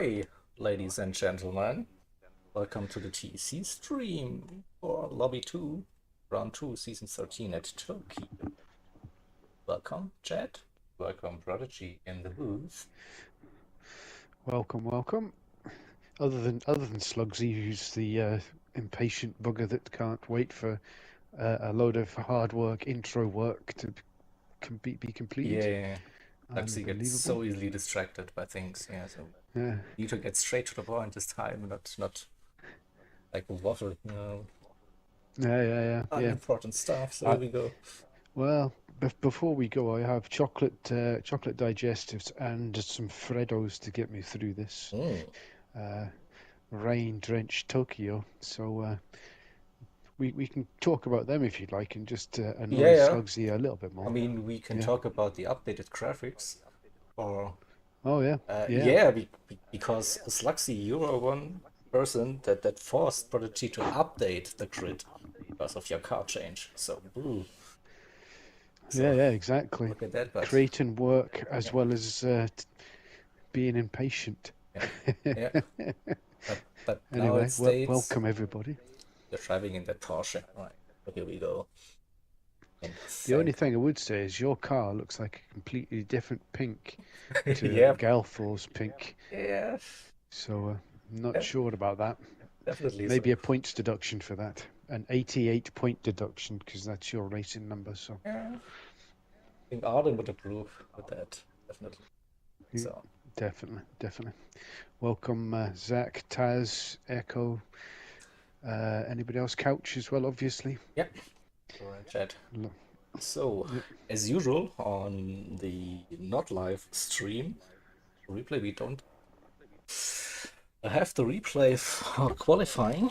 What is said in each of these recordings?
Hi, ladies and gentlemen. Welcome to the TEC stream for Lobby 2, Round 2, Season 13 at Tokyo. Welcome, Chad. Welcome, Prodigy, in the booth. Welcome, welcome. Other than Slugsy, who's the impatient bugger that can't wait for a load of hard work, intro work to be completed. Yeah, Luxy gets so easily distracted by things. Yeah, so Yeah. need to get straight to the point this time, not like a waffle, Yeah. unimportant stuff. So here we go. Well, before we go, I have chocolate digestives and some Freddos to get me through this rain-drenched Tokyo. So we can talk about them if you'd like, and just annoy Yeah. Slugsy a little bit more. I mean, we can talk about the updated graphics, or Oh yeah, because Sluxy, you are one person that forced Prodigy to update the grid because of your car change. So, boo. So, yeah, exactly. look at that, but Creating work as well as being impatient. yeah. But now Anyway, it states welcome everybody. you're driving in that Porsche. Right, so here we go. The only thing I would say is your car looks like a completely different pink to Yeah. Galfor's pink. Yeah. So I'm not sure about that. Definitely. Maybe a points deduction for that. An 88-point deduction because that's your racing number. So yeah. I think Arden would approve with that. Definitely. Yeah, So definitely. Welcome, Zach, Taz, Echo. Anybody else? Couch as well, obviously. Yep. Chat. So, as usual on the not live stream replay, we don't have the replay for qualifying.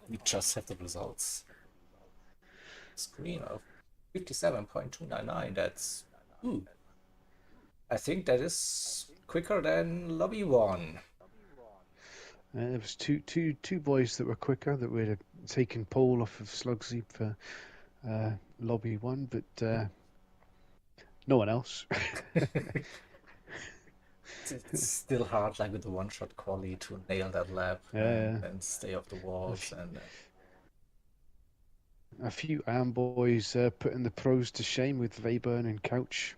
We just have the results. Screen of 57.299. That's I think that is quicker than Lobby 1. There was two boys that were quicker that were taking pole off of Slugsy for Lobby 1, but no one else. It's still hard, like with the one-shot quali, to nail that lap and stay off the walls. And a few boys putting the pros to shame with Webern and Couch,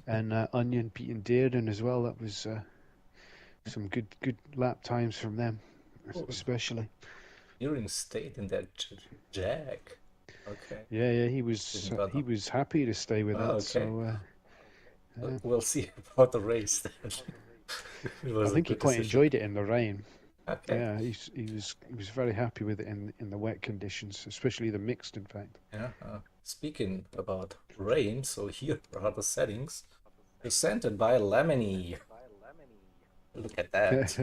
and Onion beating Dearden as well. That was some good lap times from them, especially. During stayed in that Jag. Okay. Yeah, he was happy to stay with that. Okay. So we'll see about the race then. I think he quite enjoyed it in the rain. Okay. Yeah, he was very happy with it in the wet conditions, especially the mixed, in fact. Yeah. Speaking about rain, so here are the settings presented by Lemony. Look at that.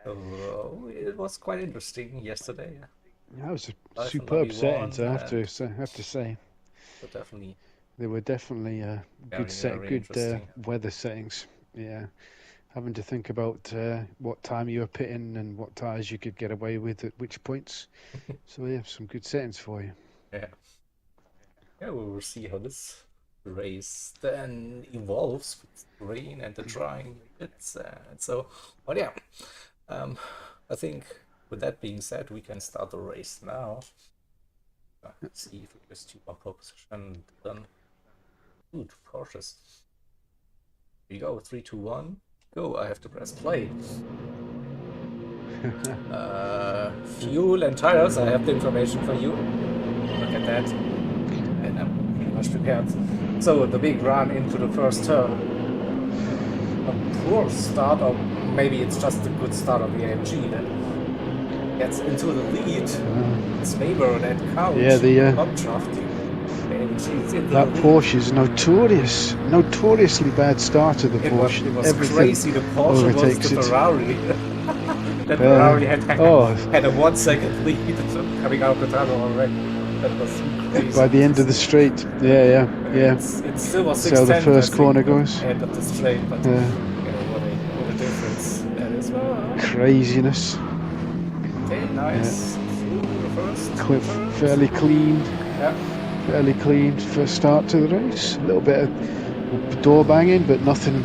It was quite interesting yesterday. That was a superb settings, I have to say. So definitely. They were definitely good weather settings. Yeah, having to think about what time you were pitting and what tires you could get away with at which points. So yeah, some good settings for you. Yeah, we will see how this race then evolves with rain and the drying bits. But yeah, I think with that being said, we can start the race now. Let's see if we just do our pole position done. Good Porsches. Here you go, 3, 2, 1, go. I have to press play. Fuel and tires, I have the information for you. Look at that. And I'm pretty much prepared. So the big run into the first turn. A poor start, or maybe it's just a good start of the AMG that gets into the lead. It's Weber that Couch. Yeah, the that Porsche is notoriously bad start of the Porsche. It was crazy. The Porsche was the Ferrari. That Ferrari had a 1 second lead coming out of the tunnel already. That was crazy. By the end of the straight. Yeah. It still was 6 how the first corner goes. End of the straight, but what a difference that is. Craziness. Okay, nice. Through the first. Fairly clean. Yeah. Fairly clean first start to the race. A little bit of door banging, but nothing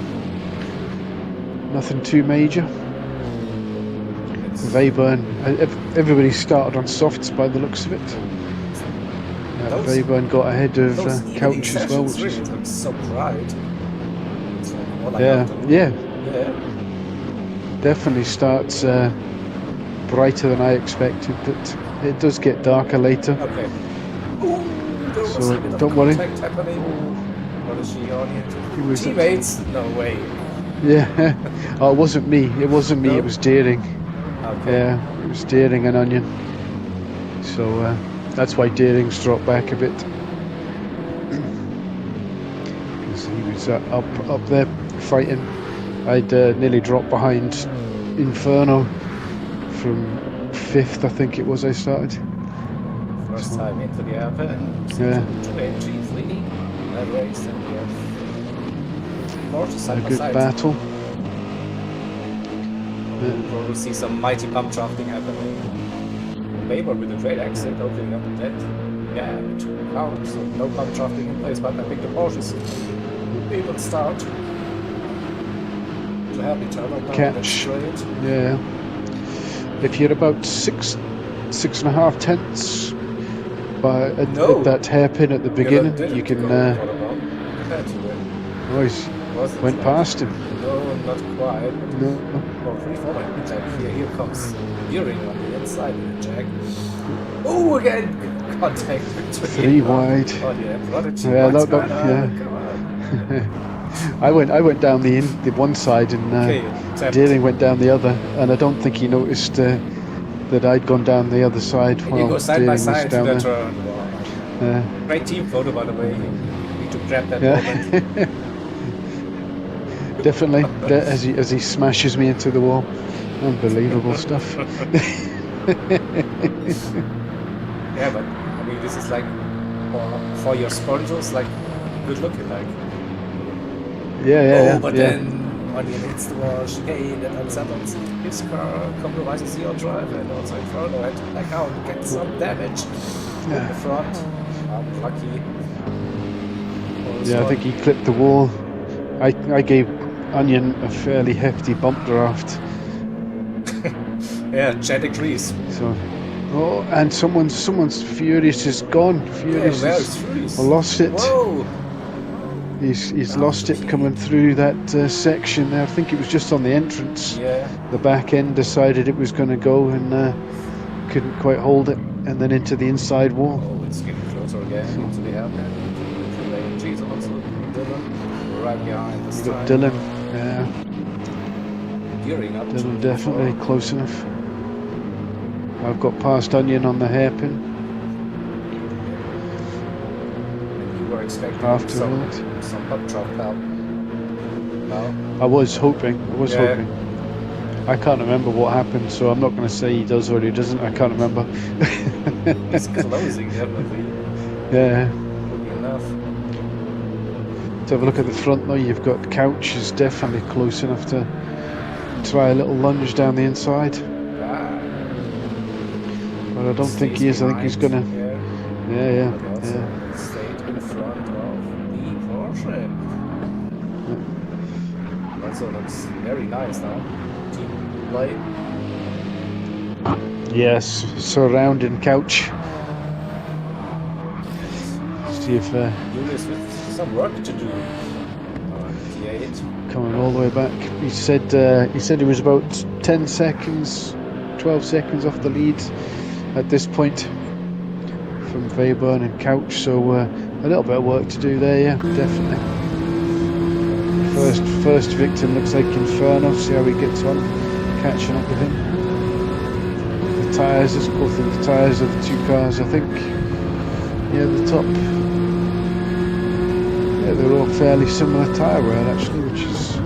too major. Webern. Everybody started on softs by the looks of it. Those- Webern got ahead of Those evening Couch as well, sessions which is really look so bright. It's like more like yeah, afternoon. yeah, Yeah. definitely starts brighter than I expected, but it does get darker later. Okay. Ooh, there was So a bit of don't worry. contact happening. What is she on here? It was Teammates? No way. yeah. Oh, it wasn't me. It wasn't me. No? It was Deering. Okay. Yeah, it was Deering and Onion. So that's why Deering's dropped back a bit. Because he was up there fighting. I'd nearly dropped behind Inferno from 5th, I think it was. I started. First time into the app and Yeah. two entries leading that race, and we have Porsche A side by good side. battle. We'll see some mighty pump drafting happening. Weber with a great exit, opening up the net. Yeah, it counts, so no pump drafting in place, but I think the Porsches will start to have each other now. Catch. Yeah. If you're about 6.5 tenths at that hairpin at the beginning, you can. Oh, he went past him. No, not quite. No. Oh, free fall jack. Here comes Gearing on the inside with the jack. Oh, again! Contact between 3 wide. Oh, yeah, Prodigy. Yeah, What's that, going yeah. on? Come on. I went down the one side, and Deering went down the other, and I don't think he noticed that I'd gone down the other side. And you go side by side to that there. turn. Great team photo, by the way. You need to grab that moment. Definitely, as he smashes me into the wall. Unbelievable stuff. Yeah, but I mean, this is like for your sponsors, like good looking, like. Yeah. But then when he hits the wall, chicane that unsettles his car, compromises your drive, and also Inferno had to back out and get some damage in the front. Unlucky. Yeah, I think he clipped the wall. I gave Onion a fairly hefty bump draft. Yeah, Chad agrees. So, and someone's Furious is gone. Furious has lost it. Whoa! He's lost it coming through that section there. I think it was just on the entrance. Yeah. The back end decided it was going to go and couldn't quite hold it, and then into the inside wall. Oh, it's getting closer again into the hairpin. She's also Dylan right behind this time. Dylan, yeah. Gearing up. Dylan definitely close enough. I've got past Onion on the hairpin. You were expecting After some pump drop help. No? I was hoping. Hoping. I can't remember what happened, so I'm not going to say he does or he doesn't. I can't remember. It's closing, definitely. Yeah. Could be enough. To have a look at the front though, you've got Couch is definitely close enough to try a little lunge down the inside. But I don't think he is. I think he's gonna. Yeah. Stayed in front of the Porsche. Also looks very nice now. Team play. Yes, surrounding Couch. See if Julius with some work to do. T8. Coming all the way back. He said he was about 10 seconds, 12 seconds off the lead at this point from Webern and Couch, so a little bit of work to do there, yeah, definitely. First victim looks like Inferno, see how he gets on, catching up with him. The tyres, let's go through the tyres of the two cars, I think. Yeah, the top. Yeah, they're all fairly similar tyre wear actually, which is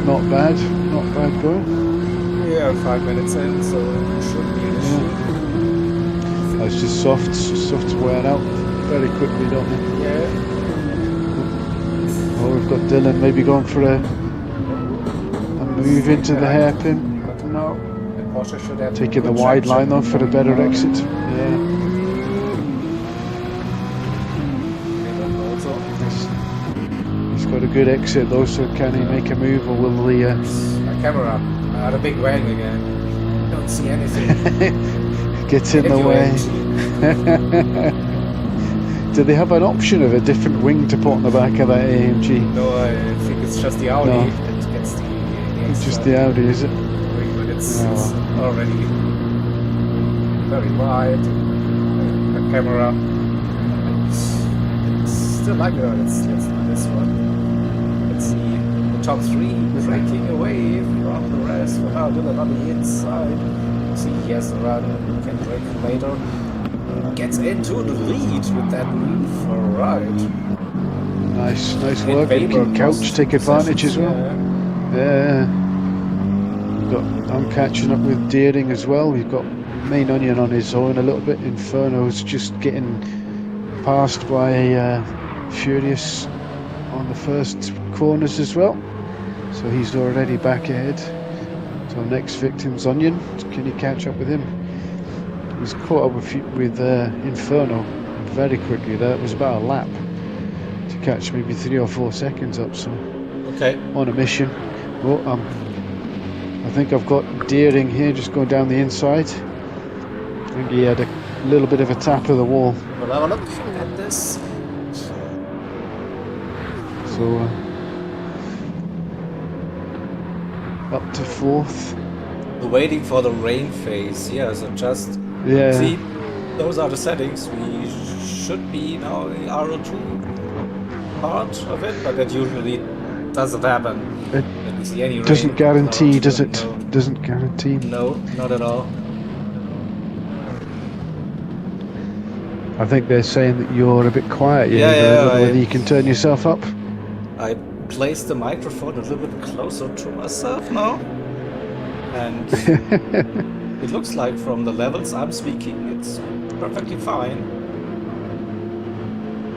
not bad going. Yeah, 5 minutes in, so it should be an issue. That's just softs wear out very quickly, don't they? Yeah. Oh, we've got Dylan maybe going for a move into the hairpin. No. And Porsche should have Taking the wide line though for a better exit. Yeah. He's got a good exit though, so can he make a move or will the camera The big wang again. Don't see anything. Gets in the way. Do they have an option of a different wing to put on the back of that AMG? No, I think it's just the Audi No. that gets the It's just the Audi, is it? wing, but it's Oh. already very wide. The camera. It's still like let's do this one. Let's see the top three breaking away from the rest. Now Dylan on the inside. See, he has the run. Can break later. Gets into the lead with that move. All right. Nice And work. Weber Can Couch take advantage as well? Yeah. Yeah. I'm catching up with Deering as well. We've got Main Onion on his own a little bit. Inferno's just getting passed by Furious on the first corners as well. So he's already back ahead. So next victim's Onion. Can you catch up with him? He's caught up with Inferno very quickly. That was about a lap to catch maybe 3 or 4 seconds up. So Okay. on a mission. Oh, I think I've got Deering here just going down the inside. I think he had a little bit of a tap of the wall. We'll have a look at this. So up to 4th. We're waiting for the rain phase. Yeah, so just Yeah. see, those are the settings. We should be now in the RO2 part of it, but that usually doesn't happen. It Let me see any rain. doesn't guarantee, No, does it? No, Doesn't guarantee. no, not at all. I think they're saying that you're a bit quiet. Yeah, I don't know I- whether you can turn yourself up. I placed the microphone a little bit closer to myself now, and it looks like from the levels I'm speaking, it's perfectly fine.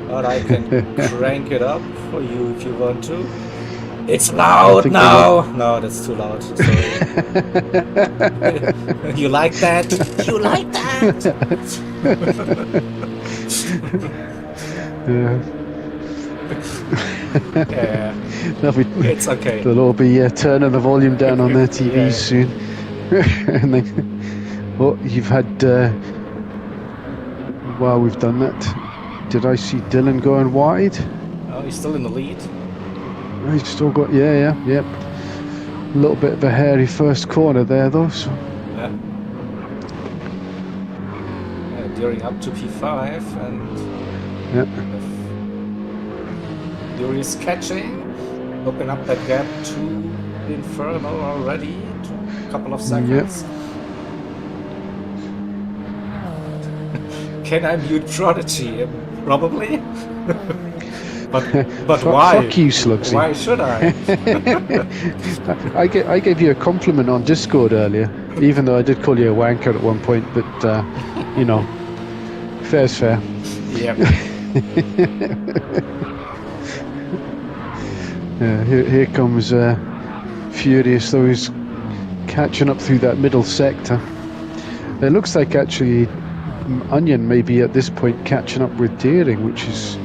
But I can crank it up for you if you want to. It's loud think now! No, that's too loud. Sorry. You like that? You like that? Yeah. Yeah, it's okay. They'll all be turning the volume down on their TVs Yeah. soon. And then, oh, you've had. While we've done that, did I see Dylan going wide? Oh, he's still in the lead. He's still got, yep. A little bit of a hairy first corner there, though. So. Yeah. During up to P5 and Yeah. Yuri's catching, open up that gap to Inferno already, to a couple of seconds. Can I mute Prodigy? Probably. but why? Fuck you, Slugsy. Why should I? I gave you a compliment on Discord earlier, even though I did call you a wanker at one point, but, you know, fair's fair. Yep. Here comes Furious, though he's catching up through that middle sector. It looks like actually Onion may be at this point catching up with Deering, which is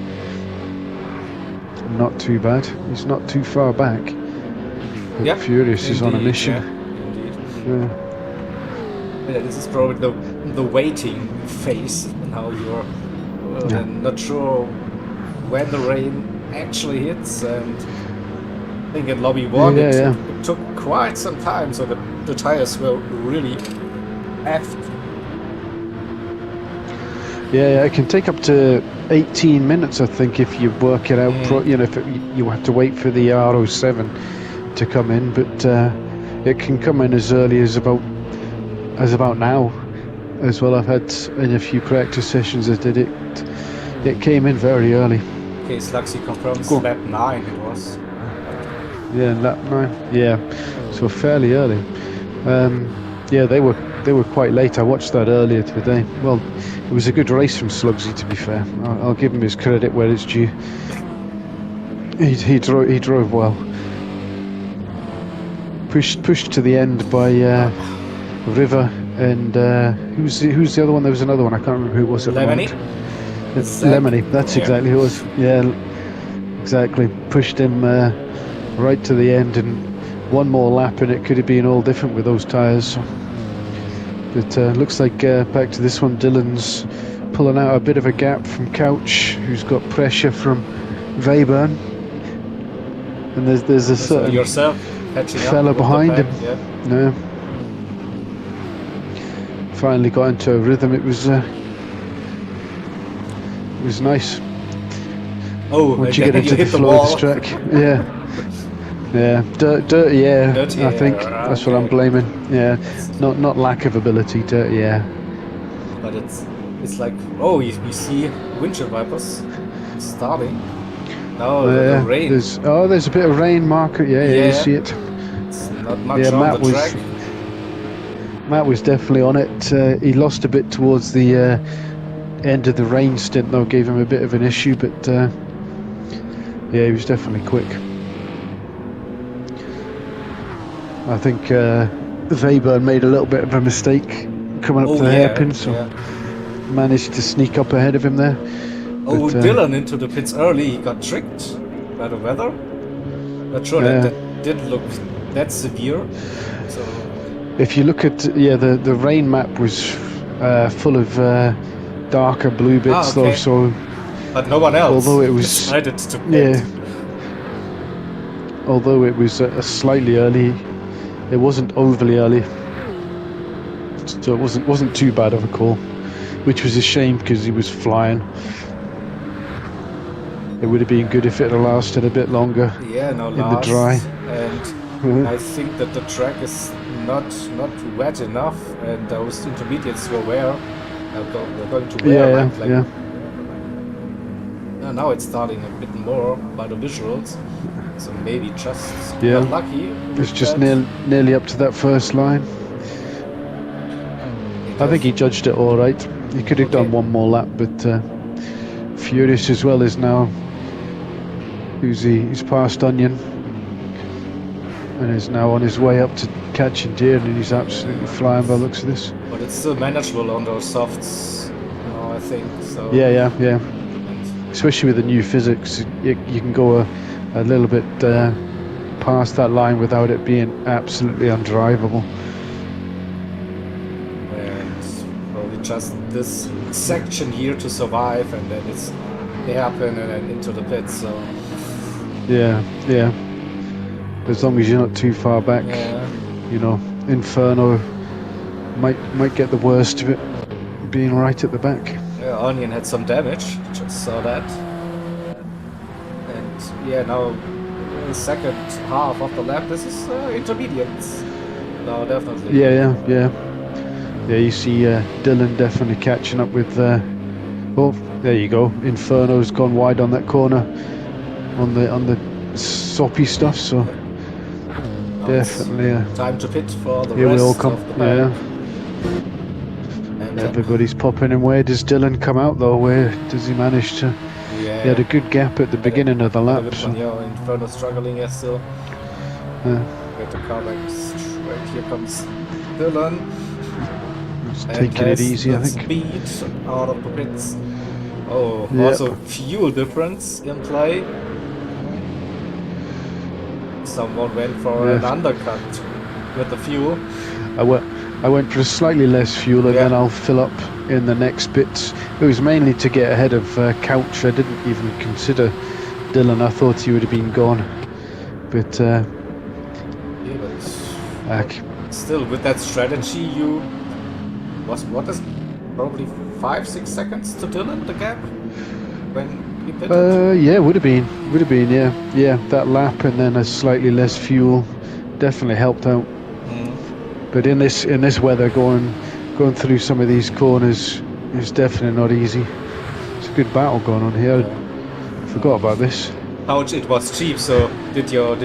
not too bad. He's not too far back. But Yep, Furious is on a indeed, mission. yeah, indeed. Yeah. Yeah, this is probably the waiting phase. Now you're not sure when the rain actually hits, and I think in lobby 1 it took quite some time, so the tires were really effed. Yeah, it can take up to 18 minutes, I think, if you work it out. If you have to wait for the RO7 to come in, but it can come in as early as about now as well. I've had in a few practice sessions that did it. It came in very early. Okay, Slugsy confirms Cool. lap 9 it was. Yeah, lap 9. Yeah, so fairly early. Yeah, they were quite late. I watched that earlier today. Well, it was a good race from Slugsy, to be fair. I'll give him his credit where it's due. He drove well. Pushed to the end by River and who's the other one? There was another one. I can't remember who it was at the Lemony? moment. It's Lemony. That's exactly who it was. Yeah, exactly. Pushed him right to the end, and one more lap and it could have been all different with those tyres. So. But looks like back to this one, Dylan's pulling out a bit of a gap from Couch, who's got pressure from Webern. And there's a certain yourself catching fella up behind him. Yeah. Finally got into a rhythm. It was nice. Oh, once you get into the flow of the track, dirty air. Dirty I think air, that's what I'm blaming. Yeah, not lack of ability, dirty air. But it's like, oh, you see windshield wipers starting. Now the rain. There's a bit of rain, Mark. Yeah, you see it. It's not much on the track. Matt was definitely on it. He lost a bit towards the end of the rain stint, though, gave him a bit of an issue, but yeah, he was definitely quick. I think Webern made a little bit of a mistake coming up to the hairpin, so managed to sneak up ahead of him there. Oh, but, Dylan into the pits early. He got tricked by the weather. Not sure that did look that severe. So if you look at the rain map was full of darker blue bits though, so but no one else although it was decided to pit. Although it was slightly early, it wasn't overly early, so it wasn't too bad of a call, which was a shame because he was flying. It would have been good if it had lasted a bit longer in the dry. And I think that the track is not wet enough, and those intermediates were going to wear. Now it's starting a bit more by the visuals, so maybe just got lucky. It's just nearly up to that first line. I think he judged it all right. He could have done one more lap, but Furious as well is now. He's past Onion and is now on his way up to catching deer, and he's absolutely flying by the looks of this. But it's still manageable on those softs, I think. So. Yeah. Especially with the new physics, you can go a little bit past that line without it being absolutely undrivable. And probably just this section here to survive, and then it's hairpin and then into the pits. So. Yeah. As long as you're not too far back, Inferno might get the worst of it, being right at the back. Yeah, Onion had some damage, just saw that. And now the second half of the lap, this is intermediate. No, definitely. Yeah, you see Dylan definitely catching up with there you go. Inferno's gone wide on that corner on the soppy stuff, so definitely time to pit for the here rest we all come. Of the pack. And everybody's popping in. Where does Dylan come out though? Where does he manage to? He had a good gap at the beginning of the lap. So. Inferno struggling still. Get the car back straight. Here comes Dylan. Taking it easy, I think. Speed out of the pits. Oh, also fuel difference in play. Someone went for an undercut with the fuel. I went for slightly less fuel, and then I'll fill up in the next bits. It was mainly to get ahead of Couch. I didn't even consider Dylan. I thought he would have been gone, but still with that strategy, what is probably 5-6 seconds to Dylan the gap when he pitted? Would have been yeah. That lap and then a slightly less fuel definitely helped out. But in this weather, going through some of these corners is definitely not easy. It's a good battle going on here. I forgot about this. Ouch! It was cheap. So did your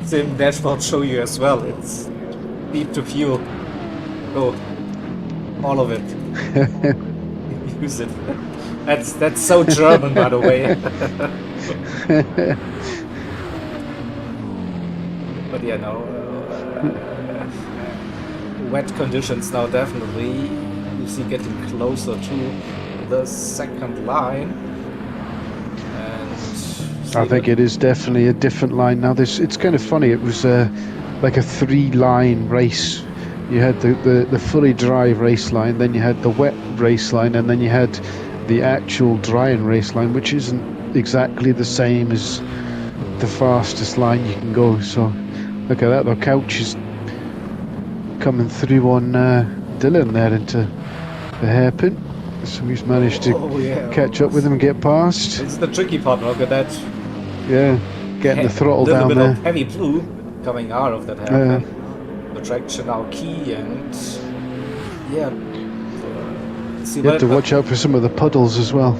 sim dashboard show you as well? It's speed to fuel. Oh, all of it. Use it. That's so German, by the way. But wet conditions now definitely. You see getting closer to the second line, and I think it is definitely a different line now. It's kind of funny. It was like a 3-line race. You had the fully dry race line, then you had the wet race line, and then you had the actual dry and race line, which isn't exactly the same as the fastest line you can go. So look at that, the Couch is coming through on Dylan there into the hairpin. So he's managed to catch up with him and get past. This is the tricky part. Look at that. Yeah, getting the throttle down there. A little bit of heavy blue coming out of that hairpin. The traction now key, and yeah. You have to watch out for some of the puddles as well.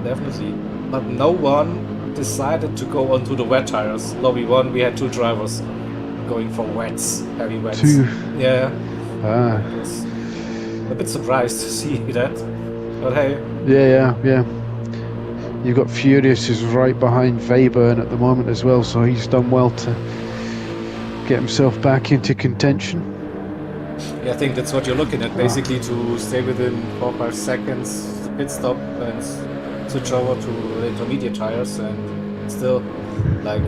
Definitely. But no one decided to go onto the wet tires. Lobby 1, we had 2 drivers going for wets, heavy wets. 2? Yeah. Ah. I was a bit surprised to see that. But hey. Yeah. You've got Furious is right behind Webern at the moment as well, so he's done well to get himself back into contention. Yeah, I think that's what you're looking at, basically, to stay within 4 or 5 seconds, pit stop, and switch over to the intermediate tires, and still, like,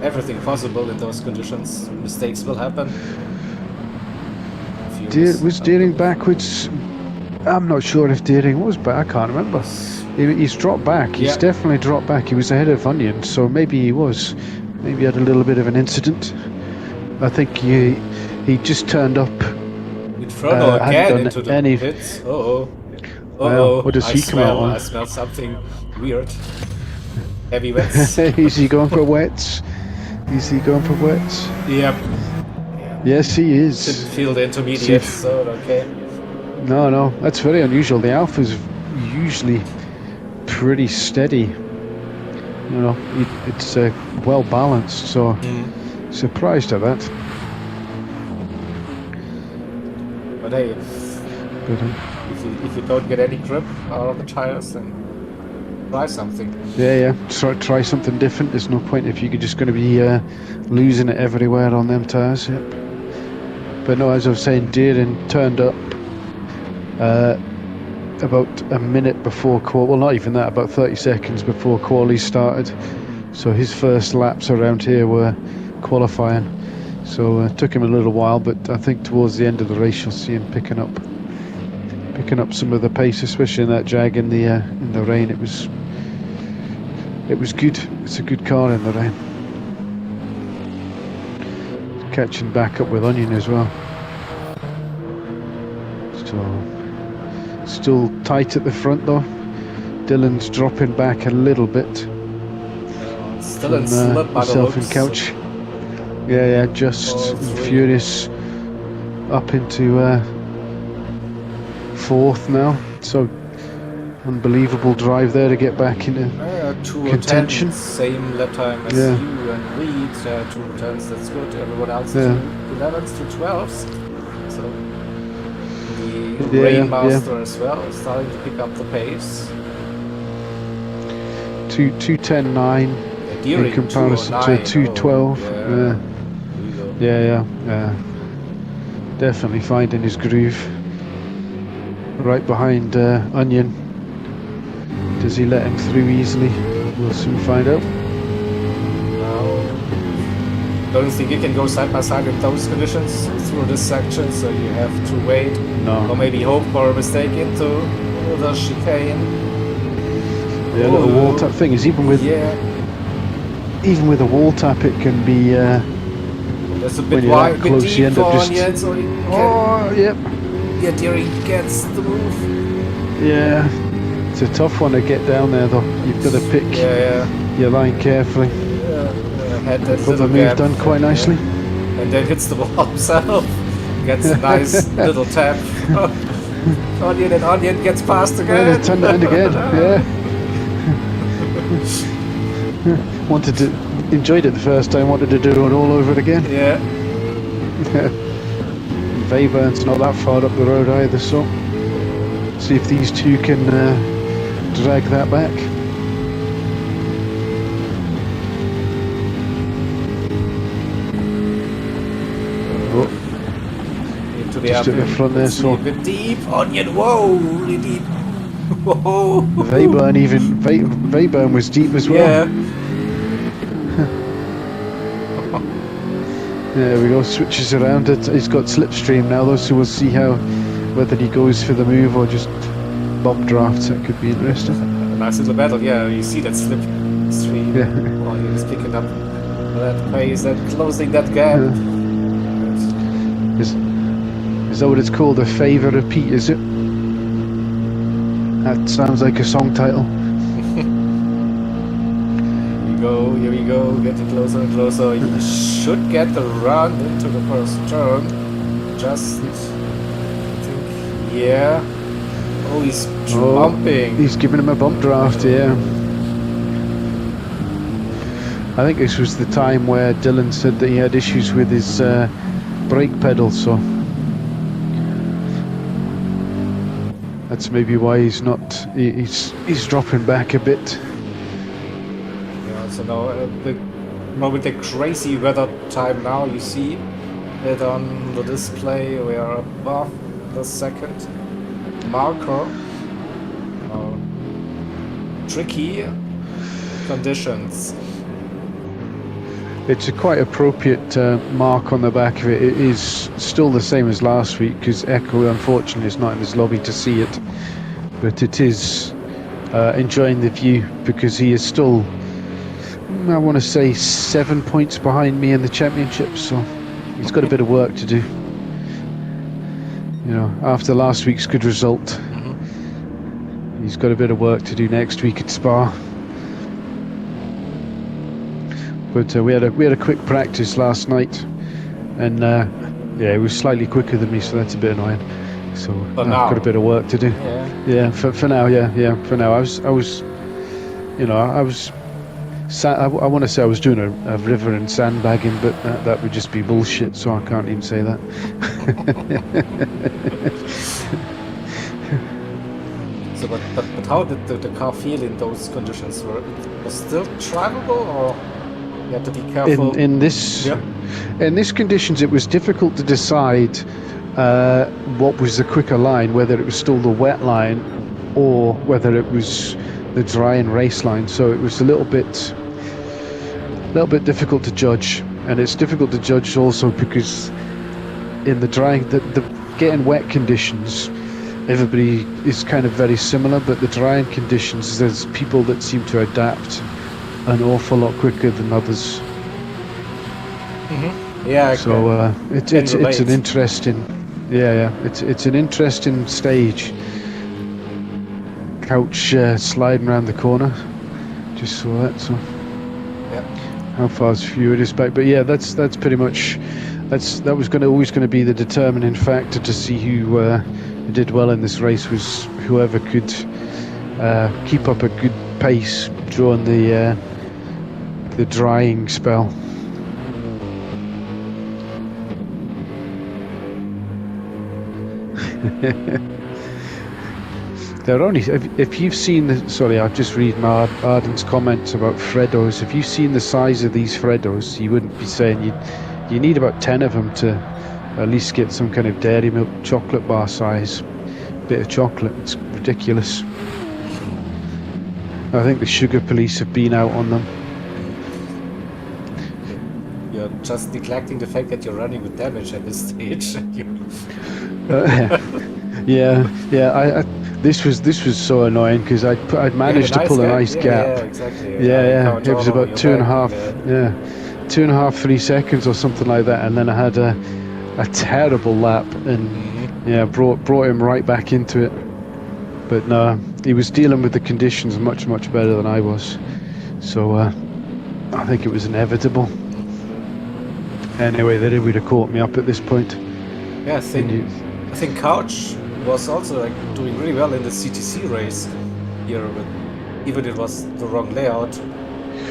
everything possible in those conditions. Mistakes will happen. Was Deering backwards? I'm not sure if Deering was back. I can't remember. He's dropped back. He's definitely dropped back. He was ahead of Onion, so maybe he was. Maybe he had a little bit of an incident. I think he just turned up. Inferno again into the pits. What does he come out on? I smell something weird. Heavy wets. Is he going for wets? Is he going for wets? Yep. Yes, he is. Didn't feel the intermediate, so okay. No, that's very unusual. The Alpha's usually pretty steady. You know, it's well balanced, so surprised at that. But hey, if you don't get any grip out of the tires, then try something. Yeah. Try something different. There's no point if you're just going to be losing it everywhere on them tires. Yep. But no, as I was saying, Deering turned up about a minute before qual. Well, not even that. About 30 seconds before quali started. So his first laps around here were qualifying. So it took him a little while, but I think towards the end of the race you'll see him picking up some of the pace, especially in that Jag in the rain. It was good. It's a good car in the rain. Catching back up with Onion as well. So still tight at the front though. Dylan's dropping back a little bit. Still in slip by the looks. And Couch. Yeah, just Furious up into 4th now. So unbelievable drive there to get back into contention. 2:10, same lap time as you and Reed. 2:10s, that's good. Everyone else is 11s to 12s. So the Rainmaster as well is starting to pick up the pace. 2:10.9 in comparison to 2:12. Yeah. Definitely finding his groove. Right behind Onion. Does he let him through easily? We'll soon find out. No. Don't think you can go side by side in those conditions through this section, so you have to wait. No. Or maybe hope for a mistake into the chicane. Yeah, little wall tap thing is even with a wall tap it can be there's a bit wide, a bit close, you end up just yet, so yep. Yeah, Deering gets the move. Yeah. It's a tough one to get down there though. You've got to pick your line carefully. Had that Got the move done quite nicely. And then hits the wall himself. Gets a nice little tap. Onion gets past again. Yeah, turned it again. Enjoyed it the first time, wanted to do it all over again. Yeah. Webern's not that far up the road either, so see if these two can drag that back. Into the just at the front there, so a bit deep. Onion, whoa, really deep. Whoa! Veyburn was deep as well. Yeah. There we go, switches around it. He's got slipstream now though, so we'll see whether he goes for the move or just bomb drafts. That could be interesting. Nice little battle, yeah. You see that slipstream. Yeah. While he was picking up that pace and closing that gap. Is that what it's called? A favor repeat, is it? That sounds like a song title. Here we go, getting closer and closer. He should get the run into the first turn. Just, I think, yeah. Oh, he's bumping. He's giving him a bump draft, yeah. I think this was the time where Dylan said that he had issues with his brake pedal, so that's maybe why he's not. He's dropping back a bit. So now with the crazy weather time now, you see it on the display. We are above the second marker. Tricky conditions. It's a quite appropriate mark on the back of it. It is still the same as last week because Echo unfortunately is not in his lobby to see it, but it is enjoying the view because he is still, I want to say, 7 points behind me in the championship, so he's got a bit of work to do. You know, after last week's good result, he's got a bit of work to do next week at Spa. But we had a quick practice last night, and yeah, it was slightly quicker than me, so that's a bit annoying. So I've got a bit of work to do. Yeah, for now, yeah. For now, I was, you know, I want to say I was doing a river and sandbagging, but that would just be bullshit, so I can't even say that. So, but how did the car feel in those conditions? Was still drivable, or you had to be careful? In this conditions, it was difficult to decide what was the quicker line, whether it was still the wet line or whether it was the dry and race line. So it was a little bit difficult to judge, and it's difficult to judge also because in the dry, the getting wet conditions, everybody is kind of very similar, but the drying conditions, there's people that seem to adapt an awful lot quicker than others. Yeah. So it's an interesting, it's an interesting stage. Couch sliding around the corner, just saw that. So yeah. How far's few it is back, but yeah, that's pretty much that was always going to be the determining factor to see who did well in this race, was whoever could keep up a good pace during the drying spell. They're only, if you've seen sorry, I've just read Arden's comments about Freddos. If you've seen the size of these Freddos, you wouldn't be saying you need about 10 of them to at least get some kind of dairy milk chocolate bar size bit of chocolate. It's ridiculous. I think the sugar police have been out on them. You're just neglecting the fact that you're running with damage at this stage. Yeah. This was so annoying because I'd managed to pull a nice gap. Yeah, exactly. Yeah. It was about 2.5, 3 seconds or something like that, and then I had a terrible lap and brought him right back into it. But no, he was dealing with the conditions much better than I was. So I think it was inevitable. Anyway, they would have caught me up at this point. Yeah, I think Couch was also doing really well in the CTC race here, but even it was the wrong layout.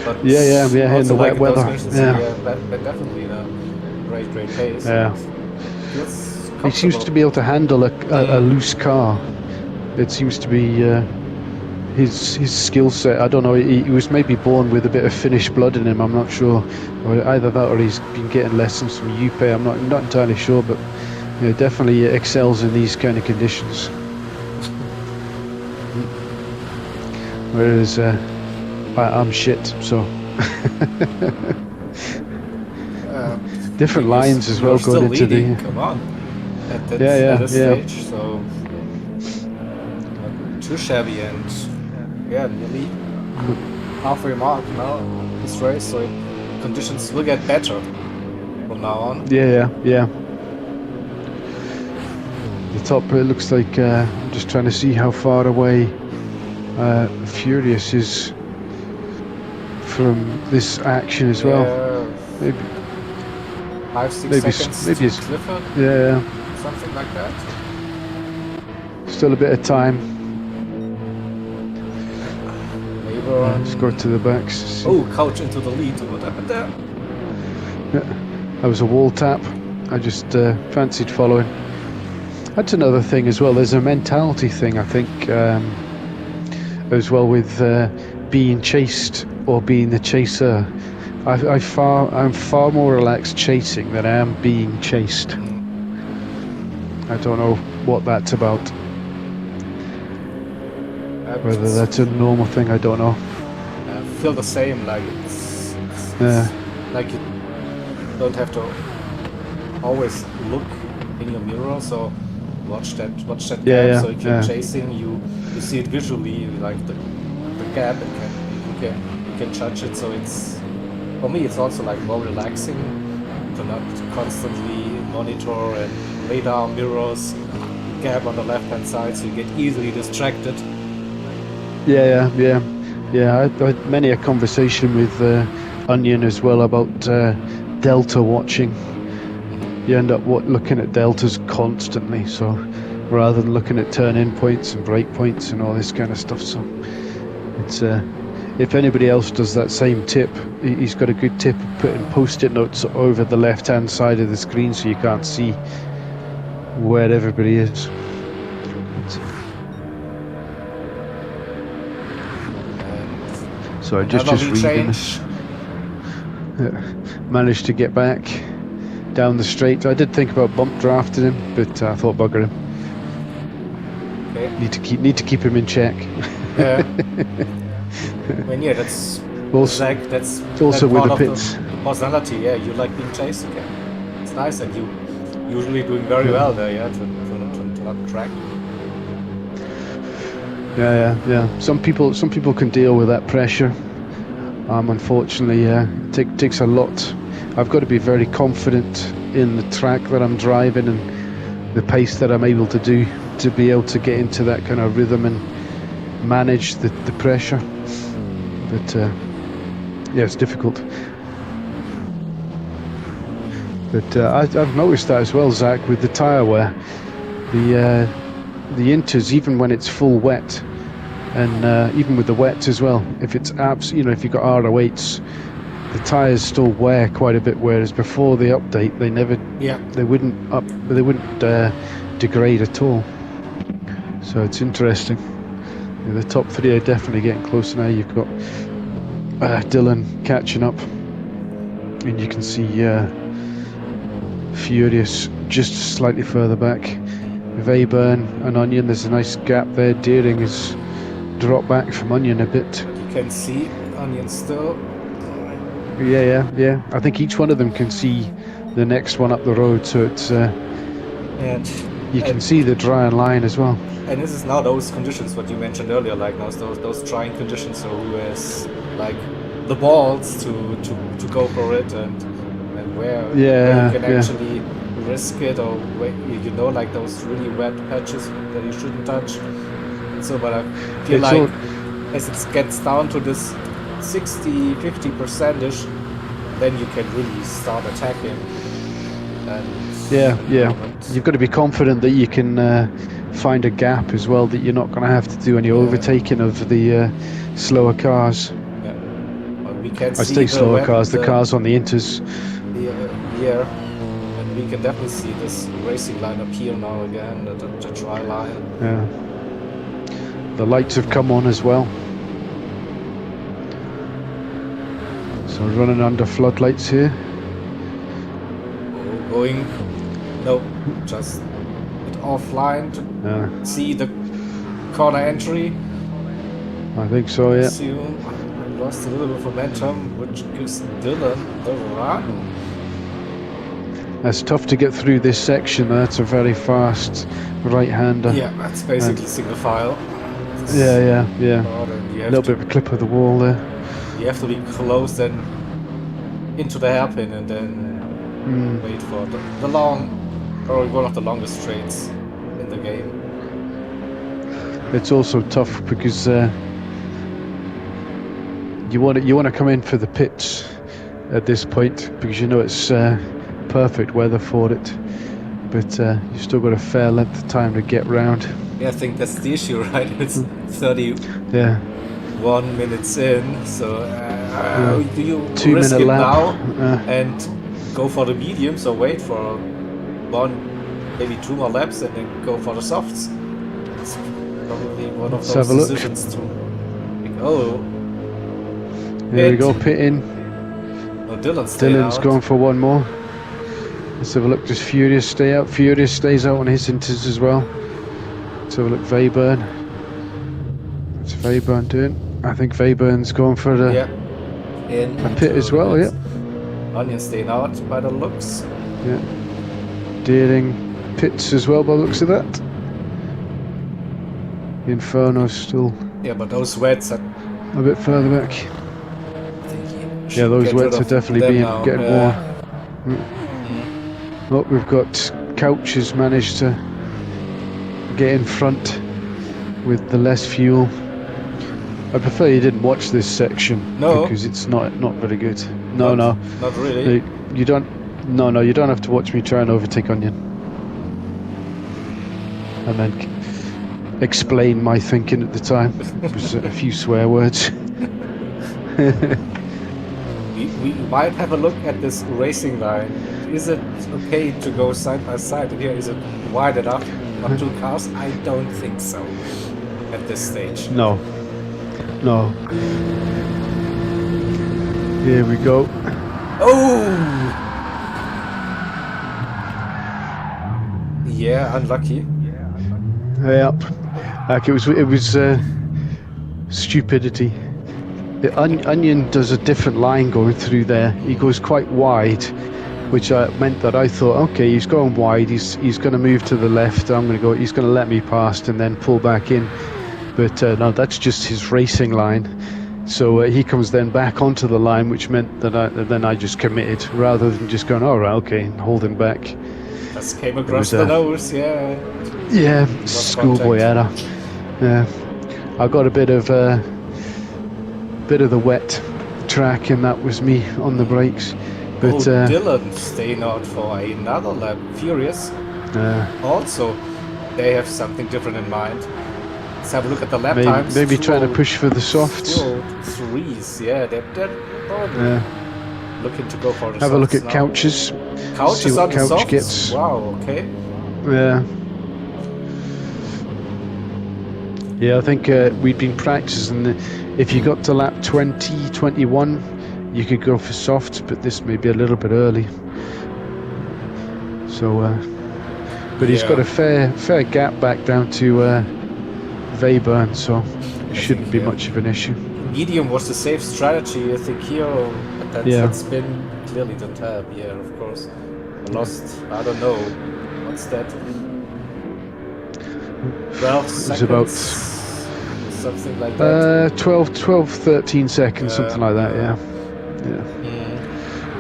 But yeah, in the wet weather. Definitely great pace. Yeah. He seems to be able to handle a loose car. It seems to be his skill set. I don't know. He was maybe born with a bit of Finnish blood in him. I'm not sure. Or either that, or he's been getting lessons from Juppe. I'm not entirely sure, but definitely excels in these kind of conditions. whereas I'm shit. So Uh, different you're, lines as you're well still going into leading. the. Come on, Yeah, at yeah, this yeah, stage, so not too shabby, and yeah, nearly halfway mark now this race. So conditions will get better from now on. yeah, yeah, yeah. The top, it looks like I'm just trying to see how far away Furious is from this action as well. Yeah, Maybe, 5 6 seconds maybe to it's, Clifford, yeah, something like that. still a bit of time. Just go Maybe. to the backs. See. Oh, couch into the lead. What happened there? Yeah, that was a wall tap. I just fancied following. That's another thing as well. There's a mentality thing, I think, as well with being chased or being the chaser. I'm far more relaxed chasing than I am being chased. I don't know what that's about. Whether that's a normal thing, I don't know. I feel the same. Like it's like you don't have to always look in your mirror. So watch that Yeah, gap. yeah, So if you're yeah. chasing, you see it visually, like the gap, and you can judge it. So it's, for me, it's also like more relaxing to not constantly monitor and radar mirrors gap on the left hand side, so you get easily distracted. Yeah, yeah, yeah, yeah. I had many a conversation with Onion as well about delta watching. You end up looking at deltas constantly, so rather than looking at turn-in points and break points and all this kind of stuff. So it's if anybody else does that same tip, he's got a good tip of putting post-it notes over the left-hand side of the screen so you can't see where everybody is. So I just reading. Managed to get back down the straight. I did think about bump drafting him, but I thought bugger him. Okay. Need to keep him in check. Yeah. I mean, yeah, that's also, Zach. That's also that with part the of pits. the personality. Yeah, you like being chased. Okay, it's nice, and you usually doing very well there. Yeah, to not track. Yeah. Some people can deal with that pressure. Unfortunately, it takes a lot. I've got to be very confident in the track that I'm driving and the pace that I'm able to do to be able to get into that kind of rhythm and manage the pressure. But yeah, it's difficult. But I've noticed that as well, Zach, with the tyre wear. The inters, even when it's full wet, and even with the wets as well, if it's if you've got RO8s, the tyres still wear quite a bit, whereas before the update they wouldn't degrade at all. So it's interesting. The top three are definitely getting closer now. You've got Dylan catching up, and you can see Furious just slightly further back. With Aburn and Onion, there's a nice gap there. Deering is dropped back from Onion a bit. You can see Onion still. Yeah. I think each one of them can see the next one up the road, so it's you can see the drying line as well. And this is now those conditions what you mentioned earlier, like those trying conditions. So who has like the balls to go for it, and where you can actually risk it, or where, like those really wet patches that you shouldn't touch. And so, but I feel like as it gets down to this 60-50%ish, then you can really start attacking. And yeah, you've got to be confident that you can find a gap as well, that you're not going to have to do any overtaking of the slower cars. Yeah, well, we can I say slower cars, the cars on the inters. Yeah, and we can definitely see this racing line up here now again, the tri line. Yeah, the lights have come on as well. So running under floodlights here. Going, no, just a bit offline to see the corner entry. I think so, I yeah. assume I lost a little bit of momentum, which gives Dylan the run. It's tough to get through this section. That's a very fast right-hander. Yeah, that's basically single file. Yeah. You A have little to bit of a clip of the wall there. you have to be close then into the hairpin and then wait for the long, probably one of the longest straights in the game. It's also tough because you want to come in for the pits at this point because you know it's perfect weather for it, but you've still got a fair length of time to get round. Yeah, I think that's the issue, right? It's 31 minutes in, so do you 2 risk minute it lap. now and go for the mediums or wait for maybe 2 more laps and then go for the softs? It's probably one of those decisions to think, oh, here we go, pit in. Oh, Dylan's going for one more. Let's have a look. Does Furious stay out? Furious stays out on his inters as well. Let's have a look. Veyburn. What's Veyburn doing? I think Veyburn's going for a pit as well. Yeah. Onion staying out by the looks. Yeah. Deering pits as well by the looks of that. Inferno's still. Yeah, but those wets are a bit further back. Yeah, those wets are definitely getting more. Oh, we've got Couch has managed to get in front with the less fuel. I prefer you didn't watch this section because it's not very good. No, not really. You don't. No, you don't have to watch me try and overtake Onion and then explain my thinking at the time. It was a few swear words. We might have a look at this racing line. Is it okay to go side by side here? Is it wide enough for 2 cars? I don't think so at this stage. No. Here we go. Oh! Yeah, unlucky. Yep. Like it was stupidity. The Onion does a different line going through there. He goes quite wide, which meant that I thought, okay, he's going wide. He's going to move to the left. He's going to let me past and then pull back in. But no, that's just his racing line. So he comes then back onto the line, which meant that I just committed rather than just going, all right, okay, and holding back. Just came across the nose, yeah. Yeah, schoolboy error. Yeah, I got a bit of the wet track, and that was me on the brakes. But Dylan staying out for another lap. Furious. Also, they have something different in mind. Let's have a look at the lap times. Maybe trying to push for the softs. 3s, yeah. They're probably looking to go for the softs. Have a look at Couches. Couch is on the softs? Gets. Wow, okay. Yeah. Yeah, I think we'd been practicing. If you got to lap 20, 21, you could go for softs, but this may be a little bit early. So, but he's got a fair gap back down to Veyburn, so it shouldn't be much of an issue. Medium was the safe strategy, I think, here, but that's been clearly the tab, of course. I lost, I don't know, what's that? 12 seconds? About something like that. 12, 13 seconds, something like that, yeah.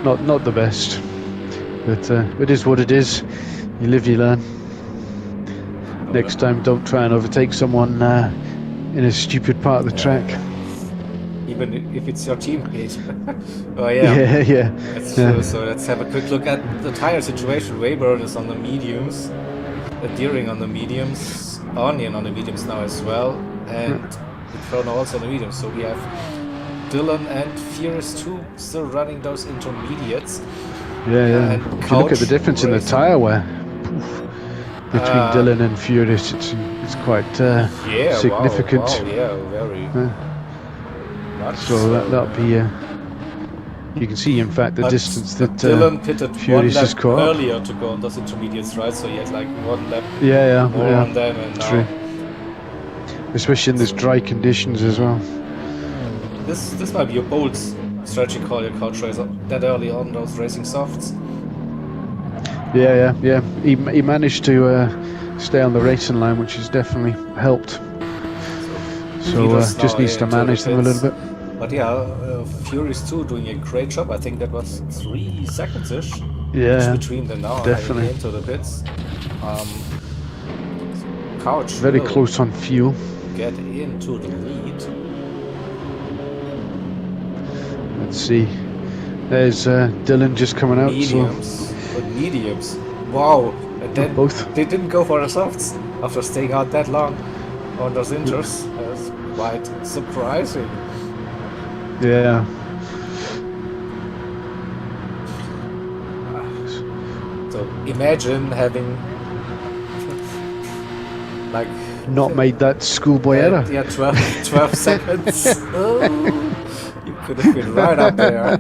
Not the best, but it is what it is. You live, you learn. Next time, don't try and overtake someone in a stupid part of the track. Even if it's your teammate. Oh yeah. That's true. So let's have a quick look at the tire situation. Veyburn is on the mediums, Deering on the mediums, Onion on the mediums now as well, and Inferno also on the mediums. So we have Dylan and Furious 2 still running those intermediates. Yeah. If you look at the difference in the tire wear between Dylan and Furious, it's quite significant. Wow, yeah, very. So that'll be. You can see, in fact, the distance that Dylan pitted Furious one has lap caught earlier to go on those intermediates, right? So he had like 1 lap more on them, and now. True. especially in this dry conditions as well. This might be a bold strategy call, your couch racer, that early on those racing softs. Yeah. He managed to stay on the racing line, which has definitely helped. So just needs to manage them a little bit. But yeah, Furious 2 doing a great job. I think that was 3 seconds-ish Yeah, between them now definitely. heading into the pits. Couch Very close on fuel. Get into the lead. Let's see. There's Dylan just coming out. Mediums. But mediums. Wow. And then both. They didn't go for the softs after staying out that long on those inters. That's quite surprising. Yeah. So imagine having like not made that schoolboy error. Yeah, 12 seconds. Oh, you could have been right up there.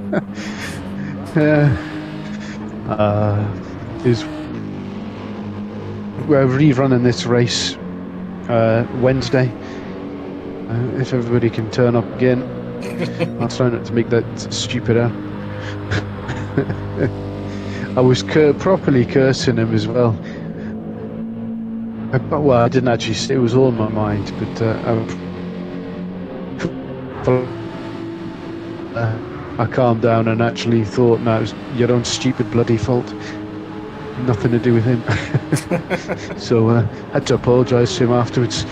Yeah. We're rerunning this race Wednesday. If everybody can turn up again, I'll try not to make that stupid error. I was properly cursing him as well. Well, I didn't actually say it was all in my mind, but I calmed down and actually thought, no, it was your own stupid bloody fault. Nothing to do with him. So I had to apologise to him afterwards.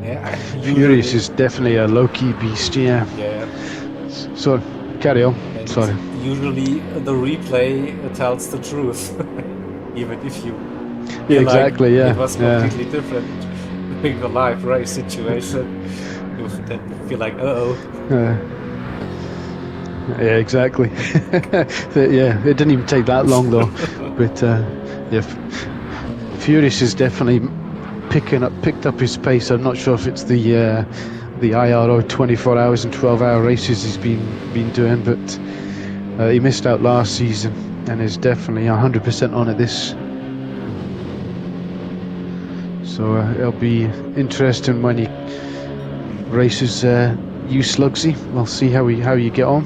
Yeah, Furious is definitely a low-key beast, yeah. Yeah. So, carry on. And sorry. Usually the replay tells the truth, even if you feel exactly, like it was completely different in the live race situation. You then feel like, uh-oh. Yeah, exactly. Yeah, it didn't even take that long though. But yeah, Furious is definitely picked up his pace. I'm not sure if it's the IRO 24 hours and 12-hour races he's been doing, but he missed out last season and is definitely 100% on it this. So it'll be interesting when he races you Slugsy. We'll see how you get on.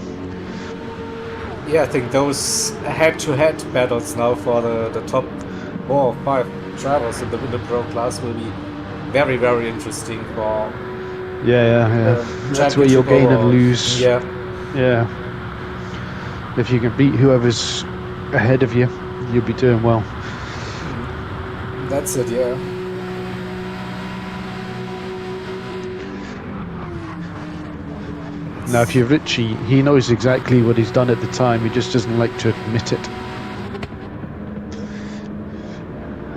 Yeah, I think those head-to-head battles now for the top 4 or 5 drivers in the pro class will be very, very interesting for. Yeah. That's where you'll gain and lose. Yeah. If you can beat whoever's ahead of you, you'll be doing well. That's it, yeah. Now, if you're Richie, he knows exactly what he's done at the time. He just doesn't like to admit it.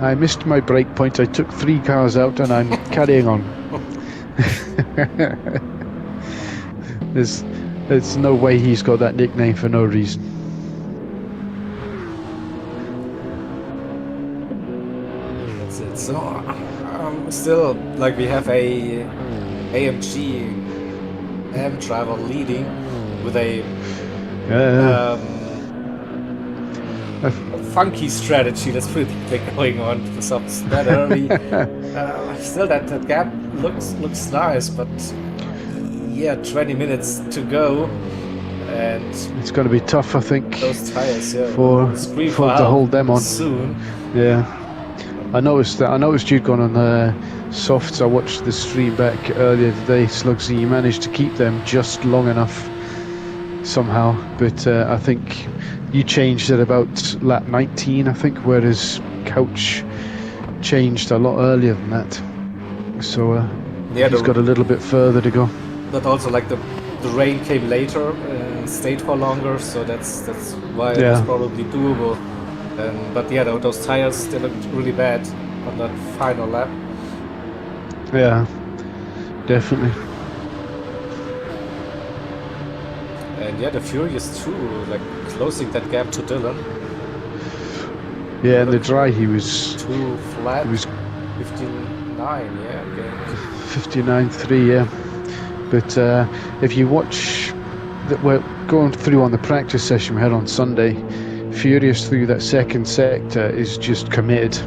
I missed my break point. I took 3 cars out, and I'm carrying on. There's no way he's got that nickname for no reason. That's it. So, still, like, we have a AMG AM driver leading with a funky strategy that's pretty big going on for some that early. Still, that gap looks nice, but yeah, 20 minutes to go, and it's going to be tough, I think. Those tires, yeah, for to hold them on soon. Yeah, I noticed you'd gone on the softs. I watched the stream back earlier today, Slugsy. You managed to keep them just long enough somehow, but I think you changed at about lap 19, I think, whereas Couch changed a lot earlier than that. So yeah, he's got a little bit further to go. But also, like, the rain came later and stayed for longer, so that's why it was probably doable. But yeah, those tires, they looked really bad on that final lap. Yeah, definitely. And yeah, the Furious too, like, closing that gap to Dylan. Yeah, in the dry he was too flat. He was 59, yeah, again. 59.3, yeah. But if you watch that we're going through on the practice session we had on Sunday, Furious through that second sector is just committed.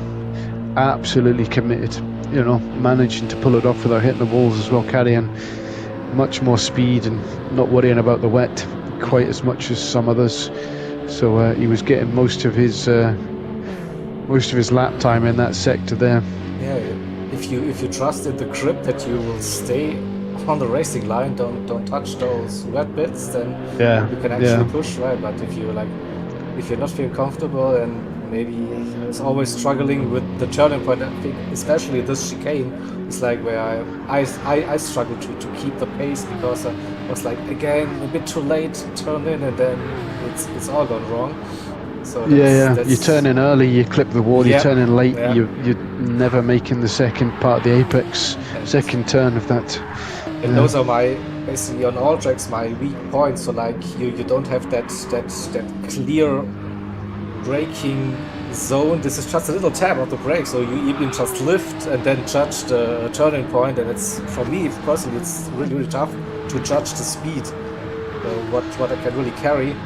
absolutely committed. You know, managing to pull it off without hitting the walls as well, carrying much more speed and not worrying about the wet quite as much as some others. So he was getting most of his lap time in that sector there. Yeah, if you trust in the grip that you will stay on the racing line, don't touch those wet bits, then Yeah, you can actually push, right? But if you're not feeling comfortable and maybe is always struggling with the turning point, I think especially this chicane is like where I struggle to keep the pace, because I was like, again, a bit too late to turn in, and then it's all gone wrong. So that's, you turn in early, you clip the wall. Yeah, You turn in late, yeah. you're never making the second part of the apex, second turn of that. And those are basically on all tracks my weak points. So like you don't have that clear braking zone. This is just a little tab of the brake, so you even just lift and then judge the turning point. And it's, for me personally, it's really tough to judge the speed, what I can really carry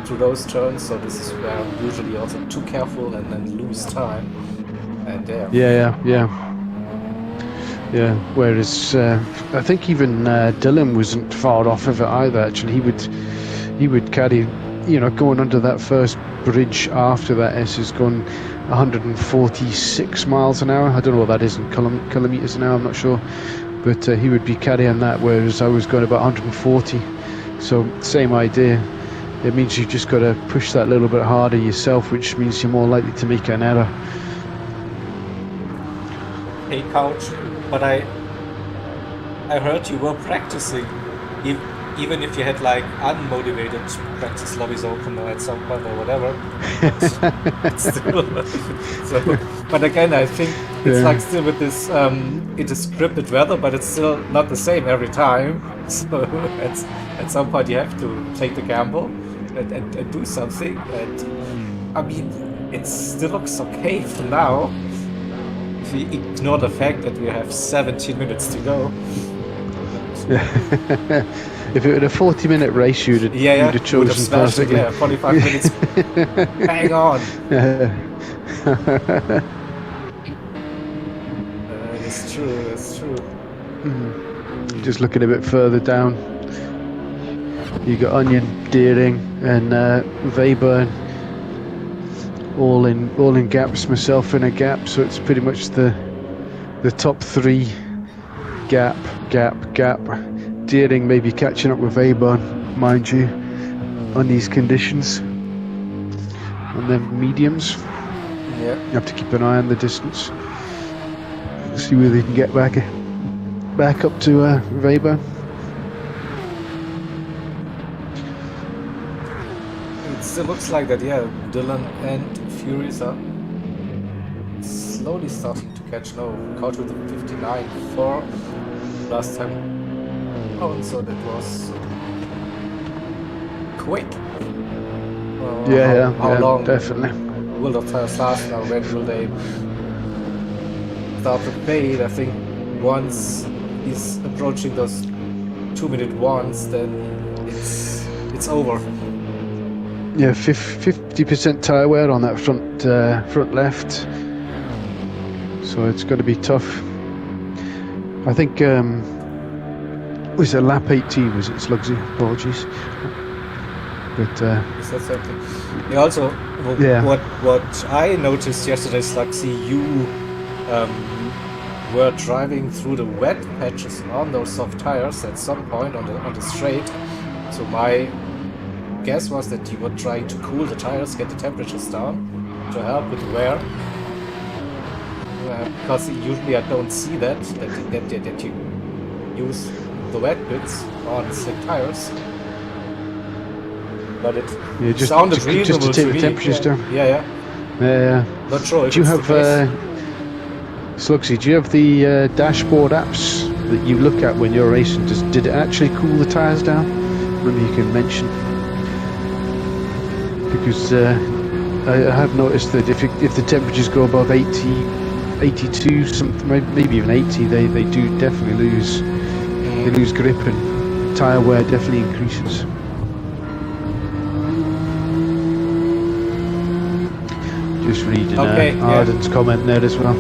through those turns. So this is where I'm usually also too careful and then lose time. And yeah. Whereas I think even Dylan wasn't far off of it either. Actually, he would carry, you know, going under that first bridge after that S is going 146 miles an hour. I don't know what that is in kilometers an hour. I'm not sure, but he would be carrying that, whereas I was going about 140. So same idea. It means you've just got to push that little bit harder yourself, which means you're more likely to make an error. Hey, Couch, but I heard you were practicing, even if you had like unmotivated practice lobbies open or at some point or whatever. Still, so, but again, I think it's like still with this, it is scripted weather, but it's still not the same every time. So at some point you have to take the gamble and do something. And I mean, it still looks okay for now. If we ignore the fact that we have 17 minutes to go. If it were a 40-minute race, you'd have chosen perfectly. Yeah, 45 minutes. Hang on. It's true. Just looking a bit further down, you got Onion, Deering, and Weber, all in gaps. Myself in a gap, so it's pretty much the top three. Gap. Deering maybe catching up with Weber, mind you, on these conditions. And then mediums. Yeah. You have to keep an eye on the distance. See whether you can get back up to Weber. It still looks like that, yeah. Dylan and Furies are slowly starting to catch. No, Couch with the 59.4 last time. Oh, so that was quick. How long definitely. will the tires last now? When will they start to fade? I think once he's approaching those 2-minute ones, then it's over. Yeah, 50% tire wear on that front left, so it's going to be tough. I think was it lap 18? Was it Slugsy? Apologies. But is that something? Yeah, also, what I noticed yesterday, Slugsy, you were driving through the wet patches on those soft tires at some point on the straight. So my guess was that you were trying to cool the tires, get the temperatures down to help with wear. Because usually I don't see that you use the wet bits on slick tires. But it sounded reasonable just to take the me. temperatures down. Yeah. Not sure if do you have Slugsy, do you have the dashboard apps that you look at when you're racing? Did it actually cool the tires down? Maybe you can mention. Because I have noticed that if the temperatures go above 80, 82, something, maybe even 80, they do definitely lose grip, and tire wear definitely Just reading Okay, yeah. Arden's comment there as well.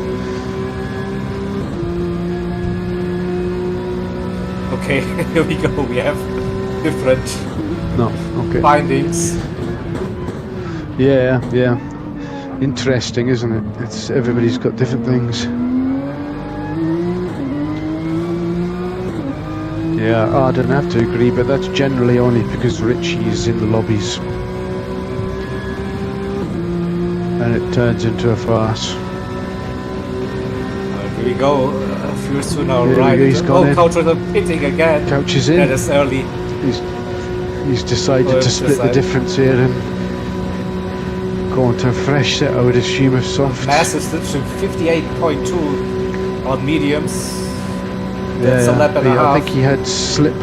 Okay, here we go. We have different findings. Yeah. Interesting, isn't it? It's everybody's got different things. Yeah, Arden, I have to agree, but that's generally only because Richie is in the lobbies. And it turns into a farce. Here we go. Furious to now Here right. He's gone in. Couch pitting again. Couch is in. That is early. He's decided to split the difference here and go on to a fresh set, I would assume, of softs. Massive slips from 58.2 on mediums. That's a lap and a half. I think he had slip.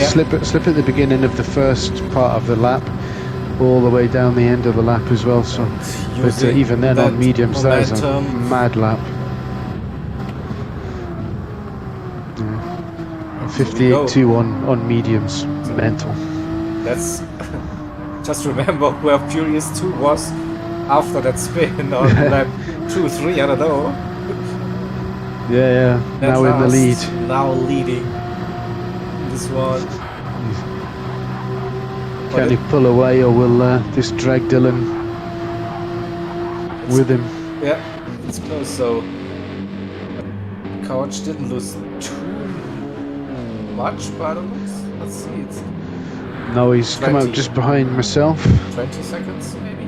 Slip at the beginning of the first part of the lap, all the way down the end of the lap as well. So, but even then on mediums, that is a mad lap. 58.2 on mediums, mental. That's just remember where Furious 2 was after that spin on lap 2, 3, I don't know. Yeah. Now in the lead. Now leading this one. Can he pull away, or will this drag Dylan with him? Yeah, it's close. So Couch didn't lose too much, but let's see. It's no, he's 20, come out just behind myself. 20 seconds, maybe.